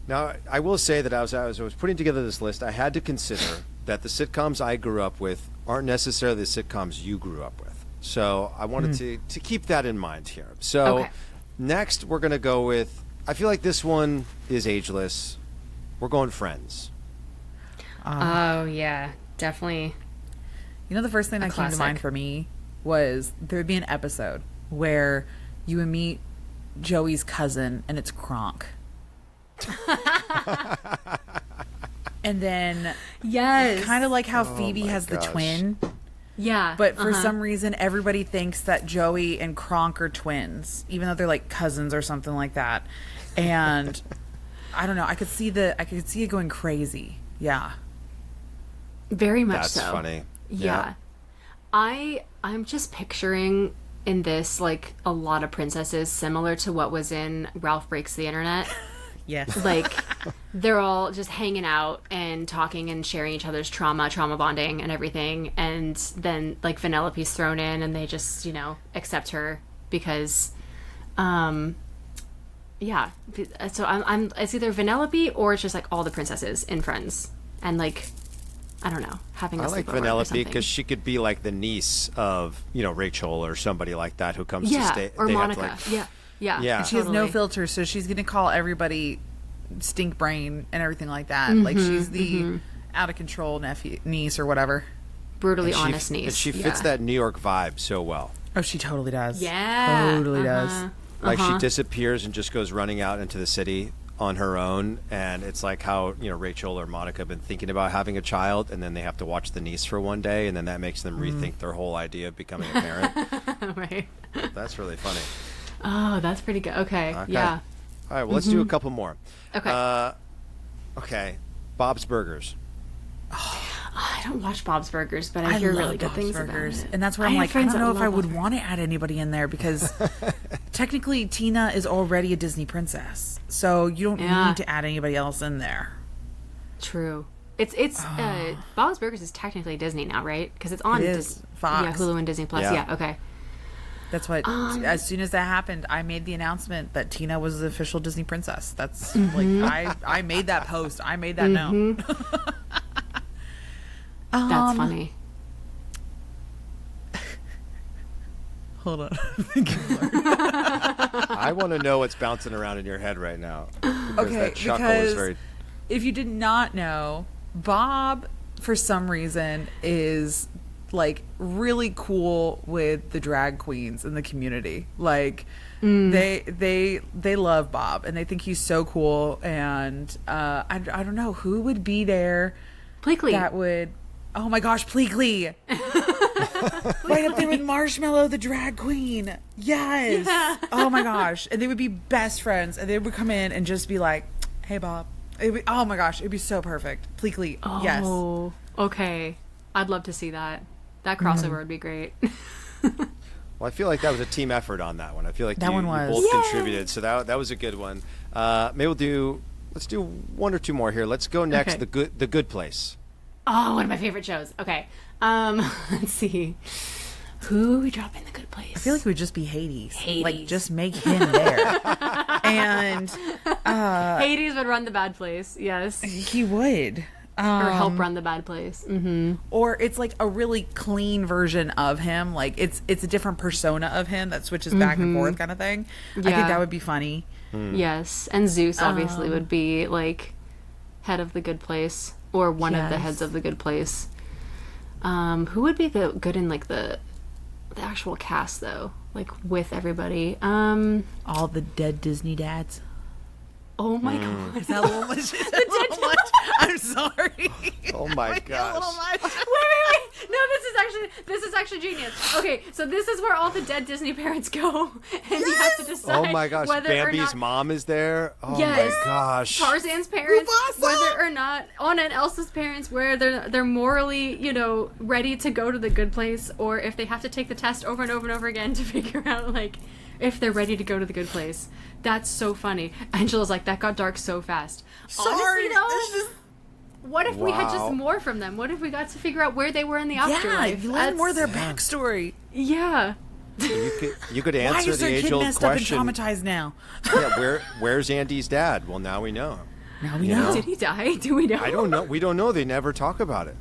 Now, I will say that as I was putting together this list, I had to consider that the sitcoms I grew up with aren't necessarily the sitcoms you grew up with. So I wanted to keep that in mind here. So Okay. next, we're going to go with, I feel like this one is ageless. We're going Friends. Oh yeah, definitely. You know, the first thing that came to classic. mind for me was there would be an episode where you would meet Joey's cousin, and it's Kronk. And then, Yes. kind of like how Phoebe my has the gosh. twin, Yeah. but for some reason, everybody thinks that Joey and Kronk are twins, even though they're like cousins or something like that. And I don't know. I could see it going crazy. Yeah. Very much That's so. funny. Yeah. I'm just picturing in this like a lot of princesses similar to what was in Ralph Breaks the Internet. Yes. Like, they're all just hanging out and talking and sharing each other's trauma bonding and everything. And then, like, Vanellope's thrown in and they just, accept her because, yeah. So it's either Vanellope or it's just, like, all the princesses in Friends. And, like, I don't know, having a I like sleepover or Vanellope something. because she could be like the niece of, Rachel or somebody like that who comes to Yeah, stay. or they have to, Monica. like- Yeah. Yeah. She has no Totally. filter, so she's going to call everybody stink brain and everything like that. Like, she's the out of control niece or whatever. Brutally and honest niece. And she fits that New York vibe so well. Oh, she totally does. Yeah. Totally does. Like she disappears and just goes running out into the city on her own, and it's like how Rachel or Monica have been thinking about having a child, and then they have to watch the niece for one day, and then that makes them rethink their whole idea of becoming a parent. Right. That's really funny. Oh, that's pretty good. Okay. Yeah. All right, well, let's do a couple more. Okay. Okay, Bob's Burgers. I don't watch Bob's Burgers, but I hear love really good Bob's things Burgers. about it. And that's where I I'm have like, I friends don't that know if I love would Bob's want to add anybody in there because technically Tina is already a Disney princess. So you don't need to add anybody else in there. True. It's Bob's Burgers is technically Disney now, right? Because it's on It is. Fox. Yeah, Hulu and Disney Plus. Yeah. Yeah. Okay. That's what, as soon as that happened, I made the announcement that Tina was the official Disney princess. That's like, I made that post. I made that note. That's funny. Hold on. I want to know what's bouncing around in your head right now. Because Okay, that chuckle is because very... if you did not know, Bob, for some reason, is like really cool with the drag queens in the community. Like they love Bob and they think he's so cool. And I don't know who would be there. Pleakley. That would. Oh my gosh, Pleakley. Right up there with Marshmallow, the drag queen. Yes. Yeah. Oh my gosh. And they would be best friends. And they would come in and just be like, hey, Bob. Oh my gosh. It'd be so perfect. Pleakley. Yes. Oh, okay. I'd love to see that. That crossover would be great. Well, I feel like that was a team effort on that one. I feel like That you one was. both contributed, so that was a good one. Maybe let's do one or two more here. Let's go next. Okay. The Good Place. Oh, one of my favorite shows. Okay. Let's see. Who we drop in the Good Place? I feel like it would just be Hades. Hades. Like, just make him there. And Hades would run the bad place. Yes. he would. Or help run the bad place. Mm-hmm. Or it's like a really clean version of him. Like, it's a different persona of him that switches back and forth kind of thing. I think Yeah. that would be funny. Yes. And Zeus obviously would be like head of the Good Place or one of the Yes. heads of the Good Place. Who would be good in like the actual cast though? Like with everybody. All the dead Disney dads. Oh my god. Is that a little much? Is that a little much? I'm sorry. Oh my A little gosh. much. Wait. No, this is actually genius. Okay, so this is where all the dead Disney parents go, and you have to decide Oh my gosh. whether Bambi's or not mom is there. Oh Yes. my gosh. Tarzan's parents, Mufasa! whether or not Anna and Elsa's parents, where they're morally, ready to go to the Good Place, or if they have to take the test over and over and over again to figure out like if they're ready to go to the Good Place. That's so funny. Angela's like, that got dark so fast. Sorry. Honestly, though, This is- what if we had Wow. just more from them? What if we got to figure out where they were in the Yeah, afterlife? you learn more of their That's- backstory. Yeah. You could Why answer is the their kid age-old messed up and question. traumatized now? Yeah, where's Andy's dad? Well, now we know. Now we You know. know? Did he die? Do we know? I don't know. We don't know. They never talk about it.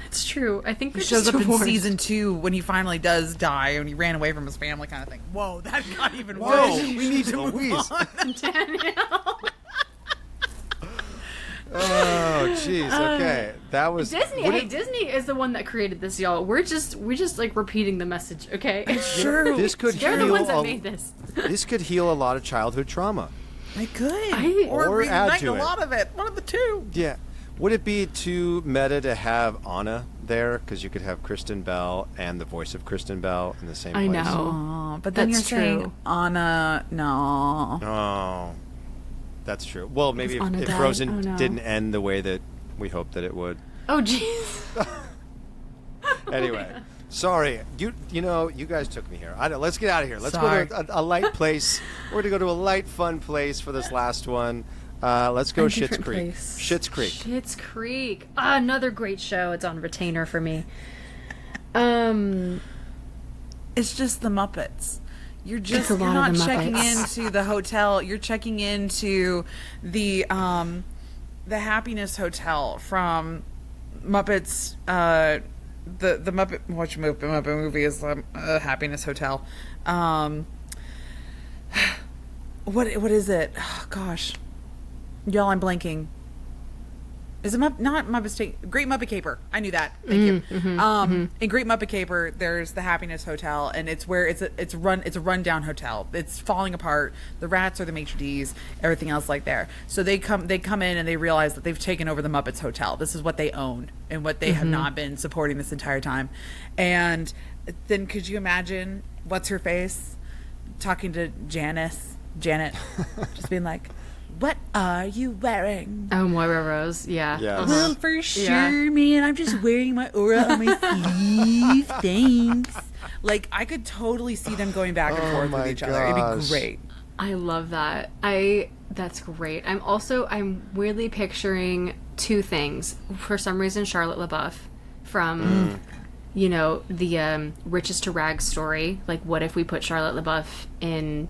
It's true. I think He they're shows just up in divorced. season 2 when he finally does die and he ran away from his family kind of thing. Whoa, that got even Whoa, worse. we need Louise. Danielle. Oh, jeez. Okay, that was Disney. would Hey, it- Disney is the one that created this, y'all. We're just like repeating the message, okay? Sure. This could They're the heal ones that a- made this. This could heal a lot of childhood trauma. It could. Or or add reignite to a it. lot of it. One of the two. Yeah. Would it be too meta to have Anna there? Because you could have Kristen Bell and the voice of Kristen Bell in the same I place. know. Oh, but then That's you're saying true. Anna, no. Oh, that's true. Well, maybe Anna if died. Frozen Oh, no. didn't end the way that we hoped that it would. Oh, jeez. Anyway, sorry. You guys took me here. Let's get out of here. Let's Sorry. go to a light place. We're going to go to a light, fun place for this last one. Let's go A Schitt's different Creek. place. Schitt's Creek. Schitt's Creek. Another great show. It's on retainer for me. It's just the Muppets. You're It's a lot not of the checking Muppets. into the hotel. You're checking into the Happiness Hotel from Muppets. The Muppet Muppet movie is Happiness Hotel. What is it? Oh, gosh, y'all, I'm blanking. Is it not Muppet State? Great Muppet Caper. I knew that. Thank you. In Great Muppet Caper, there's the Happiness Hotel, and it's where it's a rundown hotel. It's falling apart. The rats are the maitre d's. Everything else like there. So they come in and they realize that they've taken over the Muppets Hotel. This is what they own and what they have not been supporting this entire time. And then could you imagine what's her face talking to Janet, just being like, "What are you wearing?" Oh, Moira Rose. Yeah. Yes. Well, for sure, Yeah. man. I'm just wearing my aura on my sleeve. Thanks. Like, I could totally see them going back and forth my with each other. It'd gosh. be great. I love that. That's great. I'm weirdly picturing two things. For some reason, Charlotte LaBeouf from, the Riches to Rags story. Like, what if we put Charlotte LaBeouf in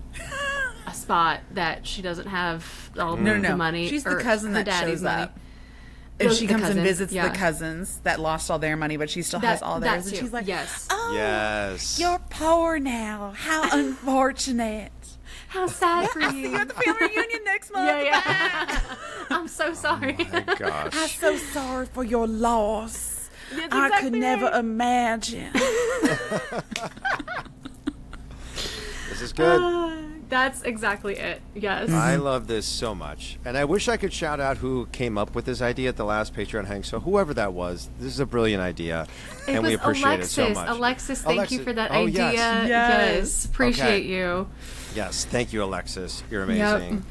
a spot that she doesn't have all No. the money? She's the or cousin her that daddy's shows money. up. If she The comes cousin, and visits yeah. the cousins that lost all their money, but she still has all that theirs, and too. she's like, Yes. "Oh, Yes. you're poor now. How unfortunate." How sad for See you you. at the family reunion next month. Yeah. I'm so sorry. My I'm gosh. so sorry for your loss. That's I exactly could never right. imagine. This is good. That's exactly it. Yes. I love this so much. And I wish I could shout out who came up with this idea at the last Patreon hang. So whoever that was, this is a brilliant idea. It and was we appreciate Alexis. it so much. Alexis, thank you for that Oh, idea. yes. Yes. Appreciate Okay. you. Yes, thank you, Alexis. You're Yep. amazing.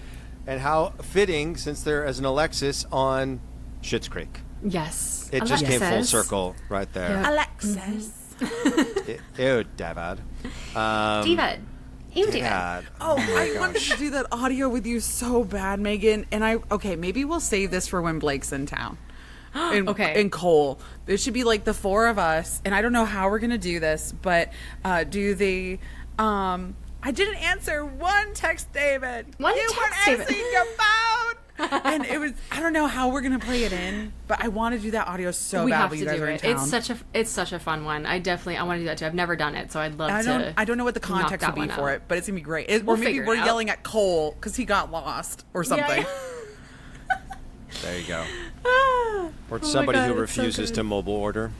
And how fitting, since there is an Alexis on Schitt's Creek. Yes. It just came full Alexis. circle right there. Yeah. Alexis. Ew, David. David. You David. Dad. Oh, my I wanted gosh. to do that audio with you so bad, Megan. And maybe we'll save this for when Blake's in town. Okay. And Cole. It should be like the four of us. And I don't know how we're going to do this, but do the. I didn't answer one text, David. One you text, weren't David. answering your phone. And it was, I don't know how we're going to play it in, but I want to do that audio so We bad have when to you guys do are in it. town. It's such a fun one. I want to do that too. I've never done it, so I'd love to. I don't know what the knock context that would be one for out. it, but it's gonna be great. We'll Or maybe figure it we're out. yelling at Cole because he got lost or something. There you go. Ah. Or my somebody God, who it's so refuses good. to mobile order.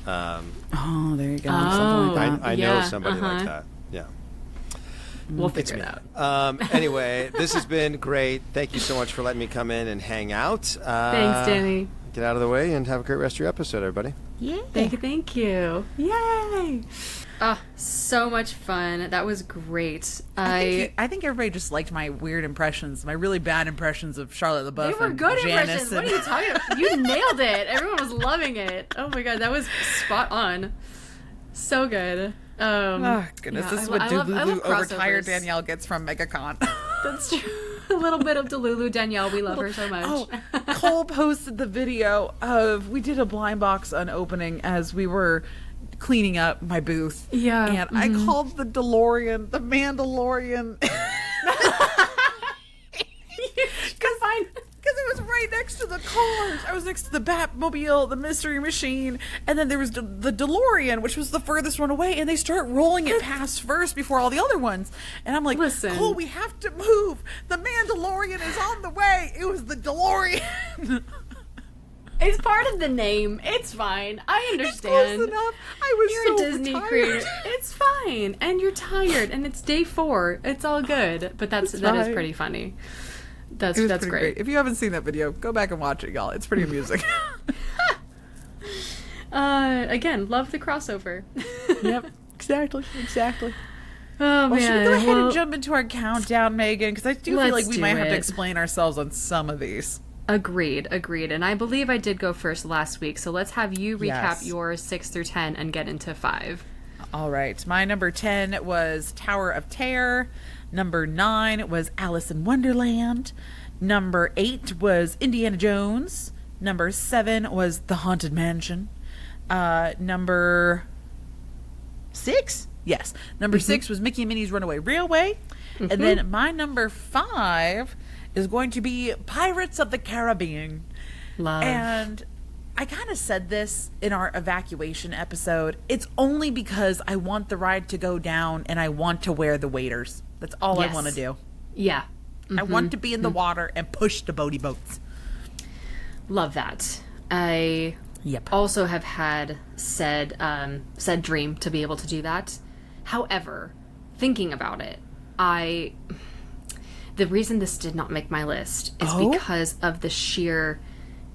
Oh, there you go. Oh. Something like that. I know yeah, somebody like uh-huh. that. Yeah. We'll figure it out. Anyway, this has been great. Thank you so much for letting me come in and hang out. Thanks, Danny. Get out of the way and have a great rest of your episode, everybody. Yeah. Thank you. Yay. So much fun. That was great. I think everybody just liked my weird impressions, my really bad impressions of Charlotte LaBeouf. They were and good Janice impressions. What and- are you talking about? You nailed it. Everyone was loving it. Oh my god, that was spot on. So good. Oh goodness, yeah, this is I what love Delulu overtired crossovers. Danielle gets from MegaCon. That's true. A little bit of Delulu Danielle. We love her so much. Oh, Cole posted the video of we did a blind box unopening as we were cleaning up my booth. Yeah. And I called the DeLorean the Mandalorian. Fine. Because it was right next to the cars. I was next to the Batmobile, the Mystery Machine, and then there was the DeLorean, which was the furthest one away, and they start rolling it past first before all the other ones. And I'm like, Listen. Cole, we have to move. The Mandalorian is on the way. It was the DeLorean. It's part of the name. It's fine. I understand. Close enough. I was You're so a Disney tired. creator. It's fine. And you're tired. And it's day 4. It's all good. But that is fine. pretty funny. That's It was that's pretty great. If you haven't seen that video, go back and watch it, y'all. It's pretty amusing. Again, love the crossover. Yep. Exactly. Oh Well, should we man. go ahead Well, and jump into our countdown, Megan? Because I do feel Let's like we do might have to it. explain ourselves on some of these. Agreed. And I believe I did go first last week. So let's have you recap Yes. your 6 through 10 and get into 5. All right. My number 10 was Tower of Terror. Number 9 was Alice in Wonderland. Number 8 was Indiana Jones. Number 7 was The Haunted Mansion. Number 6? Yes. Number 6 was Mickey and Minnie's Runaway Railway. And then my number 5 is going to be Pirates of the Caribbean. Love. And I kind of said this in our evacuation episode. It's only because I want the ride to go down and I want to wear the waders. That's all I want to do. Yeah. I want to be in the water and push the boaty boats. Love that. I also have had said dream to be able to do that. However, thinking about it, the reason this did not make my list is because of the sheer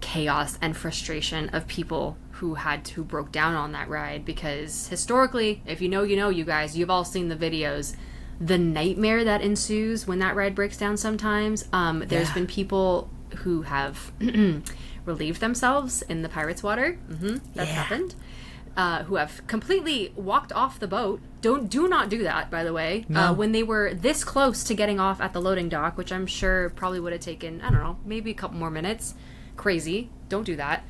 chaos and frustration of people who broke down on that ride. Because historically, if you know, you guys, you've all seen the videos. The nightmare that ensues when that ride breaks down sometimes. There's been people who have relieved themselves in the pirate's water. That's happened. Who have completely walked off the boat. Do not do that, by the way. No. When they were this close to getting off at the loading dock, which I'm sure probably would have taken, I don't know, maybe a couple more minutes. Crazy. Don't do that.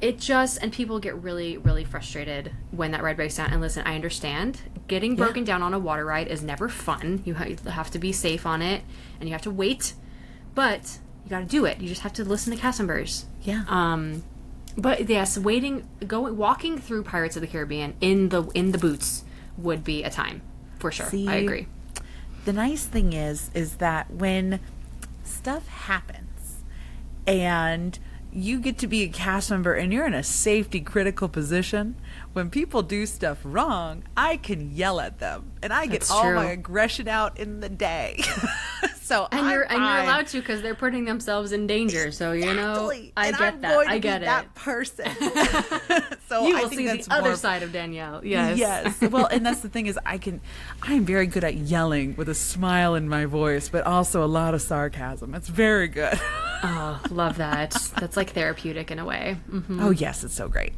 And people get really, really frustrated when that ride breaks down. And listen, I understand. Getting broken down on a water ride is never fun. You have to be safe on it, and you have to wait. But you got to do it. You just have to listen to cast members. Yeah. But yes, walking through Pirates of the Caribbean in the boots would be a time for sure. See, I agree. The nice thing is that when stuff happens and you get to be a cast member and you're in a safety critical position, when people do stuff wrong, I can yell at them and I get all my aggression out in the day. You're allowed to because they're putting themselves in danger. So Exactly. I and get I'm that. going to I get be it. that person. So You I will think see that's the other more side of Danielle. Yes. Yes. Well, and that's the thing is I'm very good at yelling with a smile in my voice, but also a lot of sarcasm. It's very good. Oh, love that. That's like therapeutic in a way. Mm-hmm. Oh, yes. It's so great.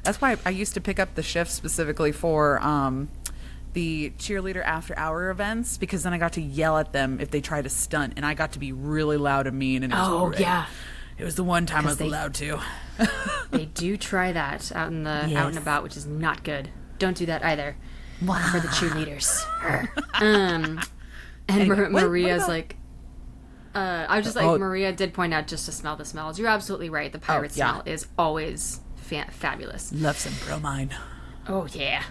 That's why I used to pick up the shift specifically for the cheerleader after hour events, because then I got to yell at them if they try to stunt, and I got to be really loud and mean. And it was great. Yeah. It was the one time I was allowed to. They do try that out and about, which is not good. Don't do that either. Wow. For the cheerleaders. And Maria's like, I was just like, Maria did point out just to smell the smells. You're absolutely right. The pirate smell is always fabulous. Love some bromine. Oh yeah.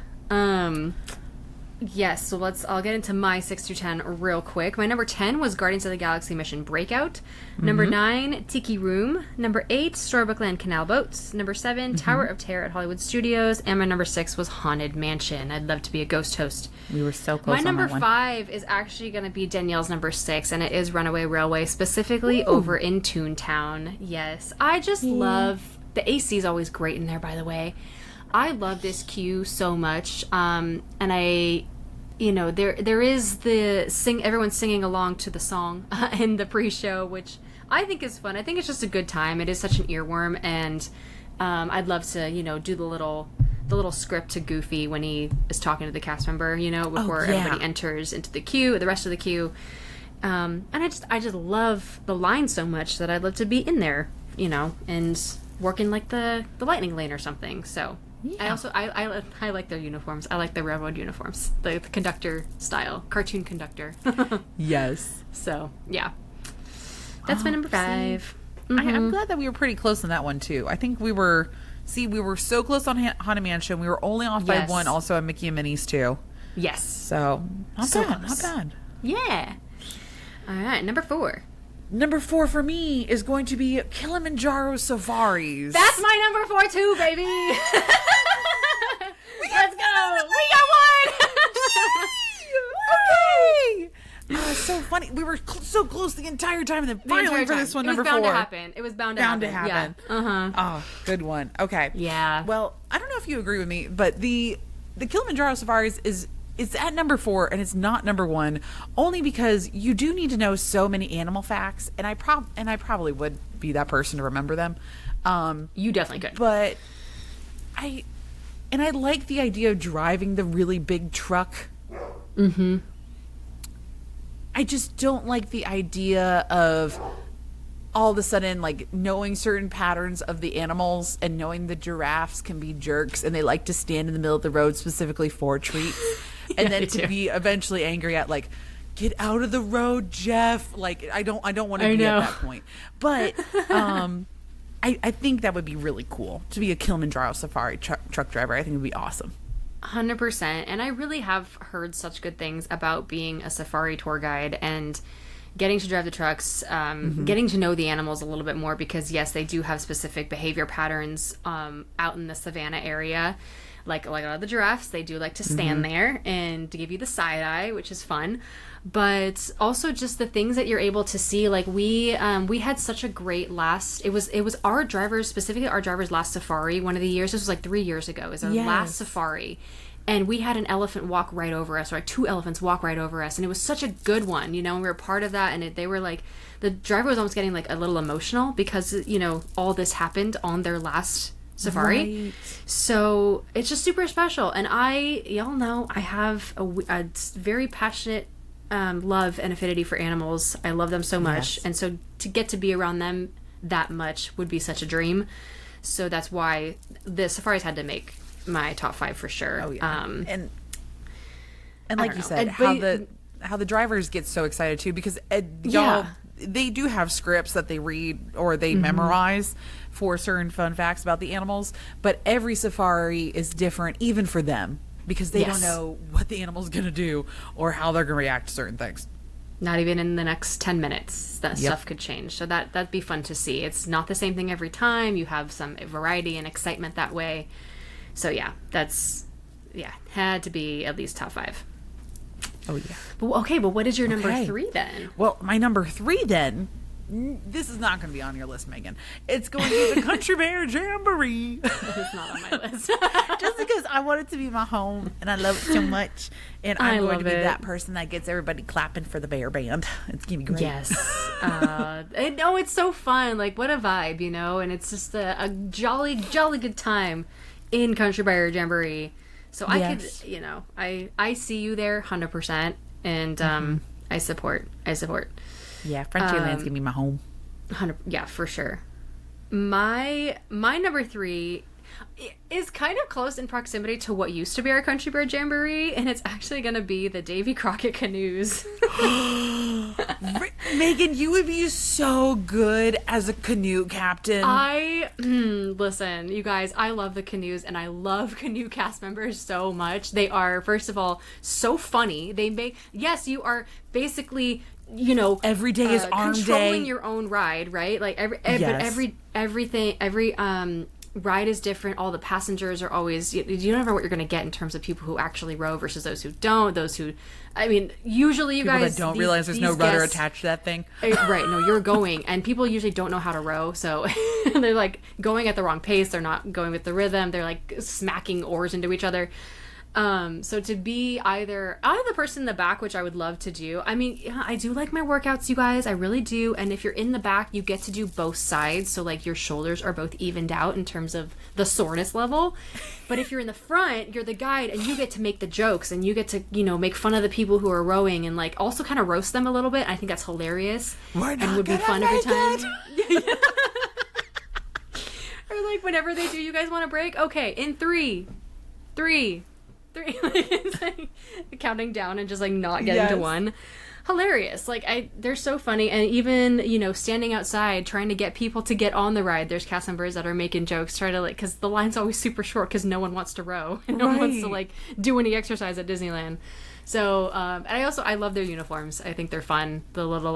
Yes, so I'll get into my 6 through 10 real quick. My number 10 was Guardians of the Galaxy Mission Breakout. Number 9, Tiki Room. Number 8, Storybook Land Canal Boats. Number 7, Tower of Terror at Hollywood Studios. And my number 6 was Haunted Mansion. I'd love to be a ghost host. We were so close. My number 5 is actually going to be Danielle's number 6, and it is Runaway Railway, specifically over in Toontown. Yes, I just love... The AC is always great in there, by the way. I love this queue so much, and there is everyone's singing along to the song in the pre-show, which I think is fun. I think it's just a good time. It is such an earworm, and I'd love to do the little script to Goofy when he is talking to the cast member, before everybody enters into the rest of the queue. And I just love the line so much that I'd love to be in there, and working like the lightning lane or something. So yeah. I like their uniforms. I like the railroad uniforms, the conductor style, cartoon conductor. Yes. So yeah, that's my number 5. I'm glad that we were pretty close on that one too. I think we were so close on Haunted Mansion. We were only off by one, also on Mickey and Minnie's too. Yes. So not bad. Yeah. All right, number 4. Number 4 for me is going to be Kilimanjaro Safaris. That's my number 4 too, baby. Let's go. We got one. Okay. It's so funny. We were so close the entire time, and then finally for this one, number 4. It was bound to happen. It was bound to happen. Yeah. Oh, good one. Okay. Yeah. Well, I don't know if you agree with me, but the Kilimanjaro Safaris it's at number 4 and it's not number 1, only because you do need to know so many animal facts, and I probably would be that person to remember them. You definitely could. But I like the idea of driving the really big truck. Mm-hmm. I just don't like the idea of all of a sudden, like, knowing certain patterns of the animals and knowing the giraffes can be jerks and they like to stand in the middle of the road specifically for treats. And then to be eventually angry at, like, get out of the road, Jeff. Like, I don't want to be at that point. But I think that would be really cool to be a Kilimanjaro safari truck driver. I think it would be awesome. 100%. And I really have heard such good things about being a safari tour guide and getting to drive the trucks, getting to know the animals a little bit more, because yes, they do have specific behavior patterns out in the savannah area. Like a lot of the giraffes, they do like to stand there and to give you the side eye, which is fun. But also just the things that you're able to see. Like we had such a great it was our drivers, specifically our drivers' last safari, one of the years. This was like 3 years ago. It was our last safari. And we had an elephant walk right over us, or like 2 elephants walk right over us. And it was such a good one, and we were part of that. And they were like, the driver was almost getting like a little emotional because, all this happened on their last safari. Right. So it's just super special. And y'all know I have a very passionate love and affinity for animals. I love them so much. And so to get to be around them that much would be such a dream. So that's why the safaris had to make my top 5 for sure. Oh yeah. And like you said, how the drivers get so excited too, because y'all, they do have scripts that they read or they memorize for certain fun facts about the animals, but every safari is different even for them, because they don't know what the animal's going to do or how they're going to react to certain things. Not even in the next 10 minutes that stuff could change. So that'd be fun to see. It's not the same thing every time. You have some variety and excitement that way. So had to be at least top 5. Oh yeah. But what is your number 3 then? Well, my number 3 then, this is not going to be on your list, Megan. It's going to be the Country Bear Jamboree. It's not on my list. Just because I want it to be my home and I love it so much. And I'm going to be that person that gets everybody clapping for the bear band. It's going to be great. Yes. It's so fun. Like, what a vibe, And it's just a jolly, jolly good time in Country Bear Jamboree. So I could, I see you there 100%. And I support. Yeah, Frontierland's gonna be my home. 100, yeah, for sure. My number 3 is kind of close in proximity to what used to be our Country Bear Jamboree, and it's actually gonna be the Davy Crockett canoes. Megan, you would be so good as a canoe captain. Listen, you guys, I love the canoes, and I love canoe cast members so much. They are, first of all, so funny. You are basically, every day is arm day, controlling your own ride, right? Like every ride is different. All the passengers are always, you don't know what you're going to get in terms of people who actually row versus those who don't. Usually you people guys that don't realize there's no rudder attached to that thing. Right. No, you're going, and people usually don't know how to row, so they're like going at the wrong pace. They're not going with the rhythm. They're like smacking oars into each other. So to be either the person in the back, which I would love to do. I do like my workouts, you guys. I really do. And if you're in the back, you get to do both sides. So like your shoulders are both evened out in terms of the soreness level. But if you're in the front, you're the guide and you get to make the jokes and you get to, make fun of the people who are rowing and like also kind of roast them a little bit. I think that's hilarious. And would be fun every time. Or like whenever they do, you guys want a break? Okay, in 3, 3, it's like counting down and just like not getting to 1. Hilarious. Like they're so funny. And even standing outside trying to get people to get on the ride, there's cast members that are making jokes, trying to like, because the line's always super short because no one wants to row and no one wants to like do any exercise at Disneyland. So and I love their uniforms. I think they're fun, the little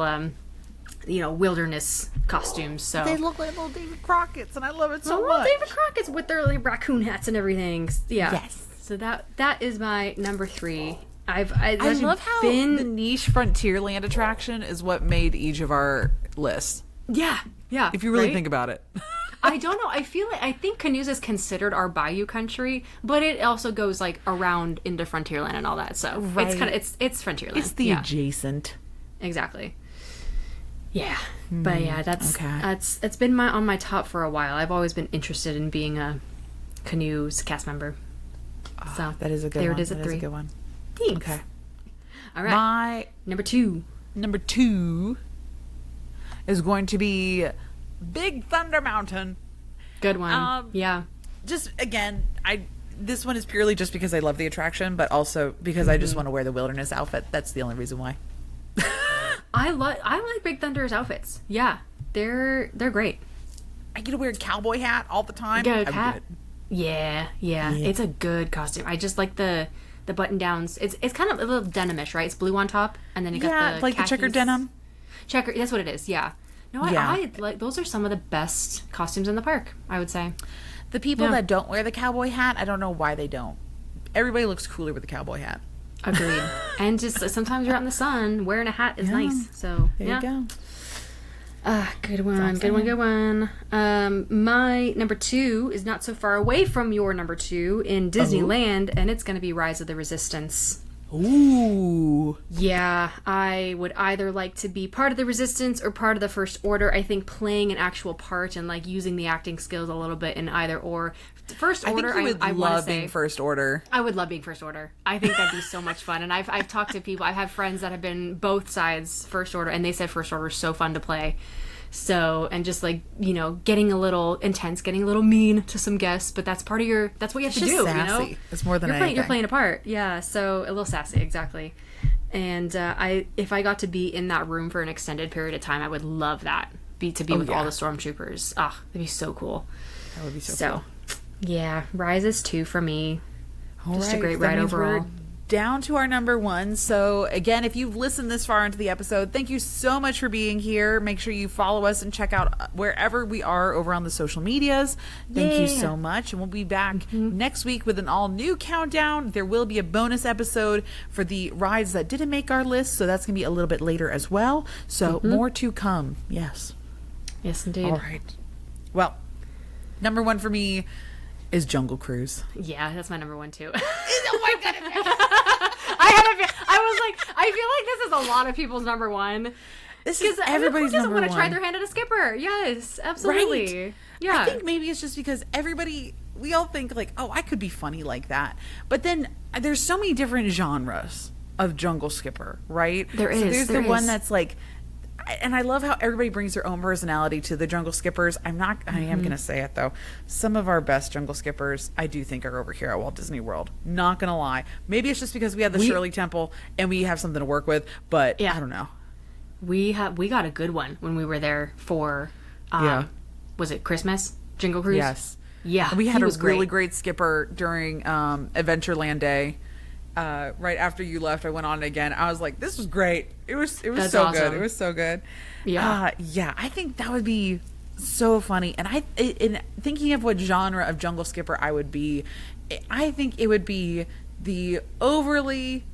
wilderness costumes. So they look like little David Crockett's and I love it so much. David Crockett's with their like raccoon hats and everything. Yes. So that is my number 3. I love how the niche Frontierland attraction is what made each of our lists. Yeah. If you really think about it. I don't know. I think canoes is considered our bayou country, but it also goes like around into Frontierland and all that. So it's kind of it's Frontierland. It's the adjacent. Exactly. Yeah. But yeah, it's been on my top for a while. I've always been interested in being a canoes cast member. So that is a good one. There it is at 3. Is a good one. Thanks. Okay. All right. My number 2. Number 2 is going to be Big Thunder Mountain. Good one. Yeah. Just again, this one is purely just because I love the attraction, but also because I just want to wear the wilderness outfit. That's the only reason why. I like Big Thunder's outfits. Yeah, they're great. I get to wear a cowboy hat all the time. Good hat. Yeah. It's a good costume. I just like the button downs. It's kind of a little denimish, right? It's blue on top, and then you got the like khakis. the checkered denim. That's what it is. Yeah. No, I like those are some of the best costumes in the park, I would say. The people that don't wear the cowboy hat, I don't know why they don't. Everybody looks cooler with the cowboy hat. Agreed. And just sometimes you're out in the sun, wearing a hat is nice. So there you go. Good one. My number 2 is not so far away from your number 2 in Disneyland, and it's going to be Rise of the Resistance. Ooh. Yeah, I would either like to be part of the Resistance or part of the First Order. I think playing an actual part and like using the acting skills a little bit in either or. First Order, I think you would love being First Order. I would love being First Order. I think that'd be so much fun. And I've talked to people. I've had friends that have been both sides First Order, and they said First Order is so fun to play. So, and just like, getting a little intense, getting a little mean to some guests, but that's part of that's what you have to do, sassy. It's more than anything. You're playing a part. Yeah, so a little sassy, exactly. And if I got to be in that room for an extended period of time, I would love that. To be with all the stormtroopers. Ah, that'd be so cool. That would be so cool. Yeah, Rise is 2 for me. Just a great ride overall. Down to our number 1. So again, if you've listened this far into the episode, thank you so much for being here. Make sure you follow us and check out wherever we are over on the social medias. Thank you so much. And we'll be back next week with an all new countdown. There will be a bonus episode for the rides that didn't make our list. So that's going to be a little bit later as well. So more to come. Yes. Yes, indeed. All right. Well, number 1 for me is Jungle Cruise. Yeah, that's my number 1 too. Oh my God. I feel like this is a lot of people's number 1. This is everybody's number 1. Who doesn't want to try their hand at a skipper? Yes, absolutely. Right. Yeah. I think maybe it's just because we all think like, oh, I could be funny like that. But then there's so many different genres of jungle skipper, right? There is. So there's the one that's like, and I love how everybody brings their own personality to the jungle skippers. I am going to say it though. Some of our best jungle skippers, I do think, are over here at Walt Disney World. Not going to lie. Maybe it's just because we have the Shirley Temple and we have something to work with, but I don't know. We got a good one when we were there for, was it Christmas? Jingle Cruise? Yes. Yeah. And we had a really great skipper during Adventureland Day. Right after you left, I went on again. I was like, this was great. It was That's so awesome. good. It was so good. Yeah. I think that would be so funny. And in thinking of what genre of jungle skipper I would be, I think it would be the overly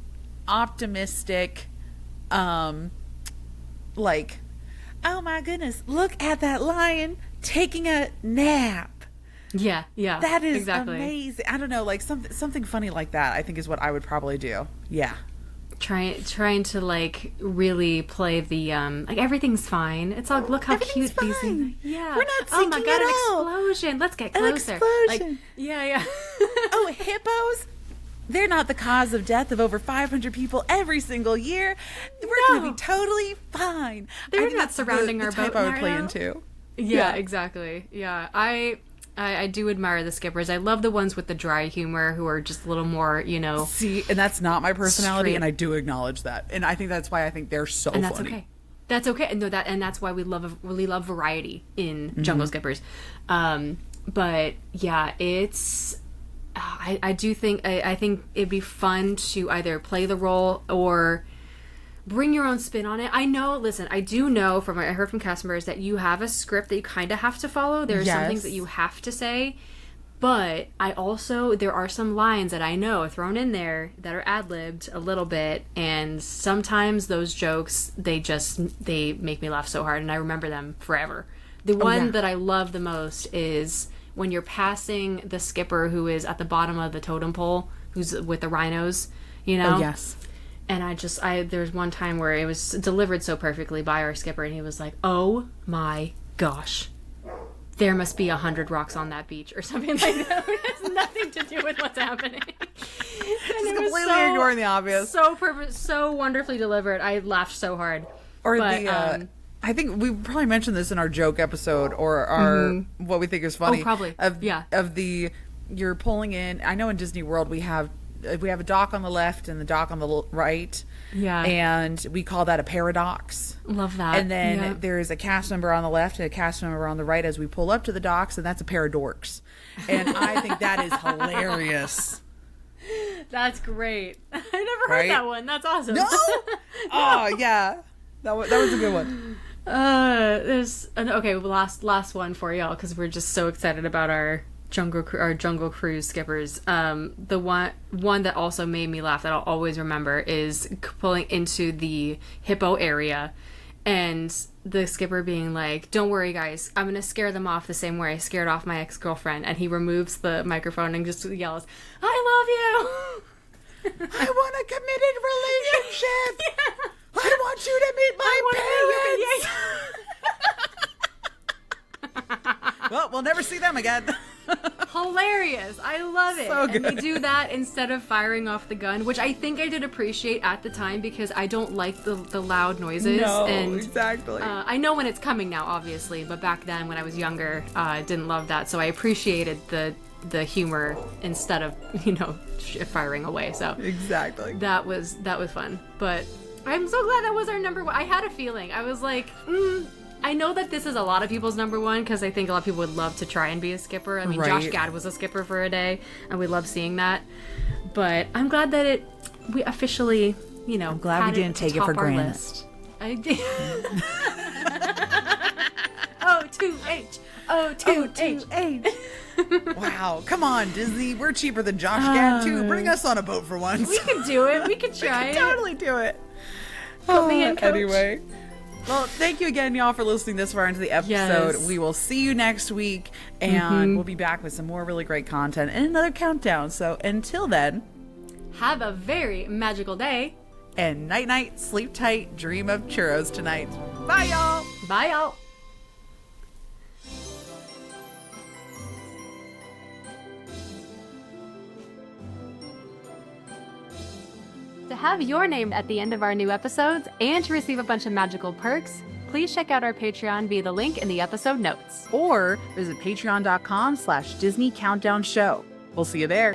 optimistic, like, oh my goodness, look at that lion taking a nap. Yeah. That is exactly amazing. I don't know, like something funny like that, I think is what I would probably do. Yeah. Trying to like really play the like everything's fine. It's all look how cute these things. Yeah. We're not oh my sinking god, at an all. explosion. Let's get An closer. explosion. Like, yeah. Oh, hippos? They're not the cause of death of over 500 people every single year. We're going to be totally fine. They're not surrounding our boat. boat I would right play now. into. Yeah, exactly. Yeah, I do admire the skippers. I love the ones with the dry humor who are just a little more, See, and that's not my personality, straight. and I do acknowledge that. And I think that's why I think they're so And that's funny. okay. That's okay. No, that's why we really love variety in jungle skippers. But yeah, it's. I do think I think it'd be fun to either play the role or bring your own spin on it. I do know I heard from cast members that you have a script that you kind of have to follow. There are some things that you have to say, but there are some lines that I know thrown in there that are ad-libbed a little bit, and sometimes those jokes, they make me laugh so hard, and I remember them forever. The one that I love the most is when you're passing the skipper who is at the bottom of the totem pole, who's with the rhinos, Oh, yes. And there's one time where it was delivered so perfectly by our skipper, and he was like, "Oh my gosh, there must be 100 rocks on that beach," or something like that. It has nothing to do with what's happening. Just completely ignoring the obvious. So perfect, so wonderfully delivered. I laughed so hard. I think we probably mentioned this in our joke episode or our what we think is funny. Oh, probably. Of the you're pulling in. I know in Disney World we have a dock on the left and the dock on the right. Yeah. And we call that a paradox. Love that. And then Yep. there's a cast member on the left and a cast member on the right as we pull up to the docks, and that's a paradorks. And I think that is hilarious. That's great. I never Right? heard that one. That's awesome. No. Oh yeah, that was a good one. There's last one for y'all because we're just so excited about our jungle cruise skippers. The one that also made me laugh that I'll always remember is pulling into the hippo area and the skipper being like, "Don't worry guys, I'm gonna scare them off the same way I scared off my ex-girlfriend," and he removes the microphone and just yells, "I love you." I want a committed relationship. Yeah. I want you to meet my parents. Well, we'll never see them again. Hilarious. I love it. So And they good. do that instead of firing off the gun, which I think I did appreciate at the time because I don't like the loud noises. And exactly. I know when it's coming now, obviously, but back then when I was younger, I didn't love that. So I appreciated the humor instead of, firing away. So Exactly. that was fun. But I'm so glad that was our number one. I had a feeling. I was like, I know that this is a lot of people's number one because I think a lot of people would love to try and be a skipper. I mean, Right. Josh Gad was a skipper for a day, and we love seeing that. But I'm glad that we officially, I'm glad we didn't take it for granted. List. I did. O2H. O2H. Wow, come on, Disney. We're cheaper than Josh Gad too. Bring us on a boat for once. We could do it. We could try it. Totally do it. Put me in, coach. Anyway. Well, thank you again, y'all, for listening this far into the episode. Yes. We will see you next week, and we'll be back with some more really great content and another countdown. So until then, Have a very magical day. and night night, sleep tight, dream of churros tonight. Bye, y'all. Bye, y'all. To have your name at the end of our new episodes and to receive a bunch of magical perks, please check out our Patreon via the link in the episode notes. Or visit patreon.com/Disney Countdown Show. We'll see you there.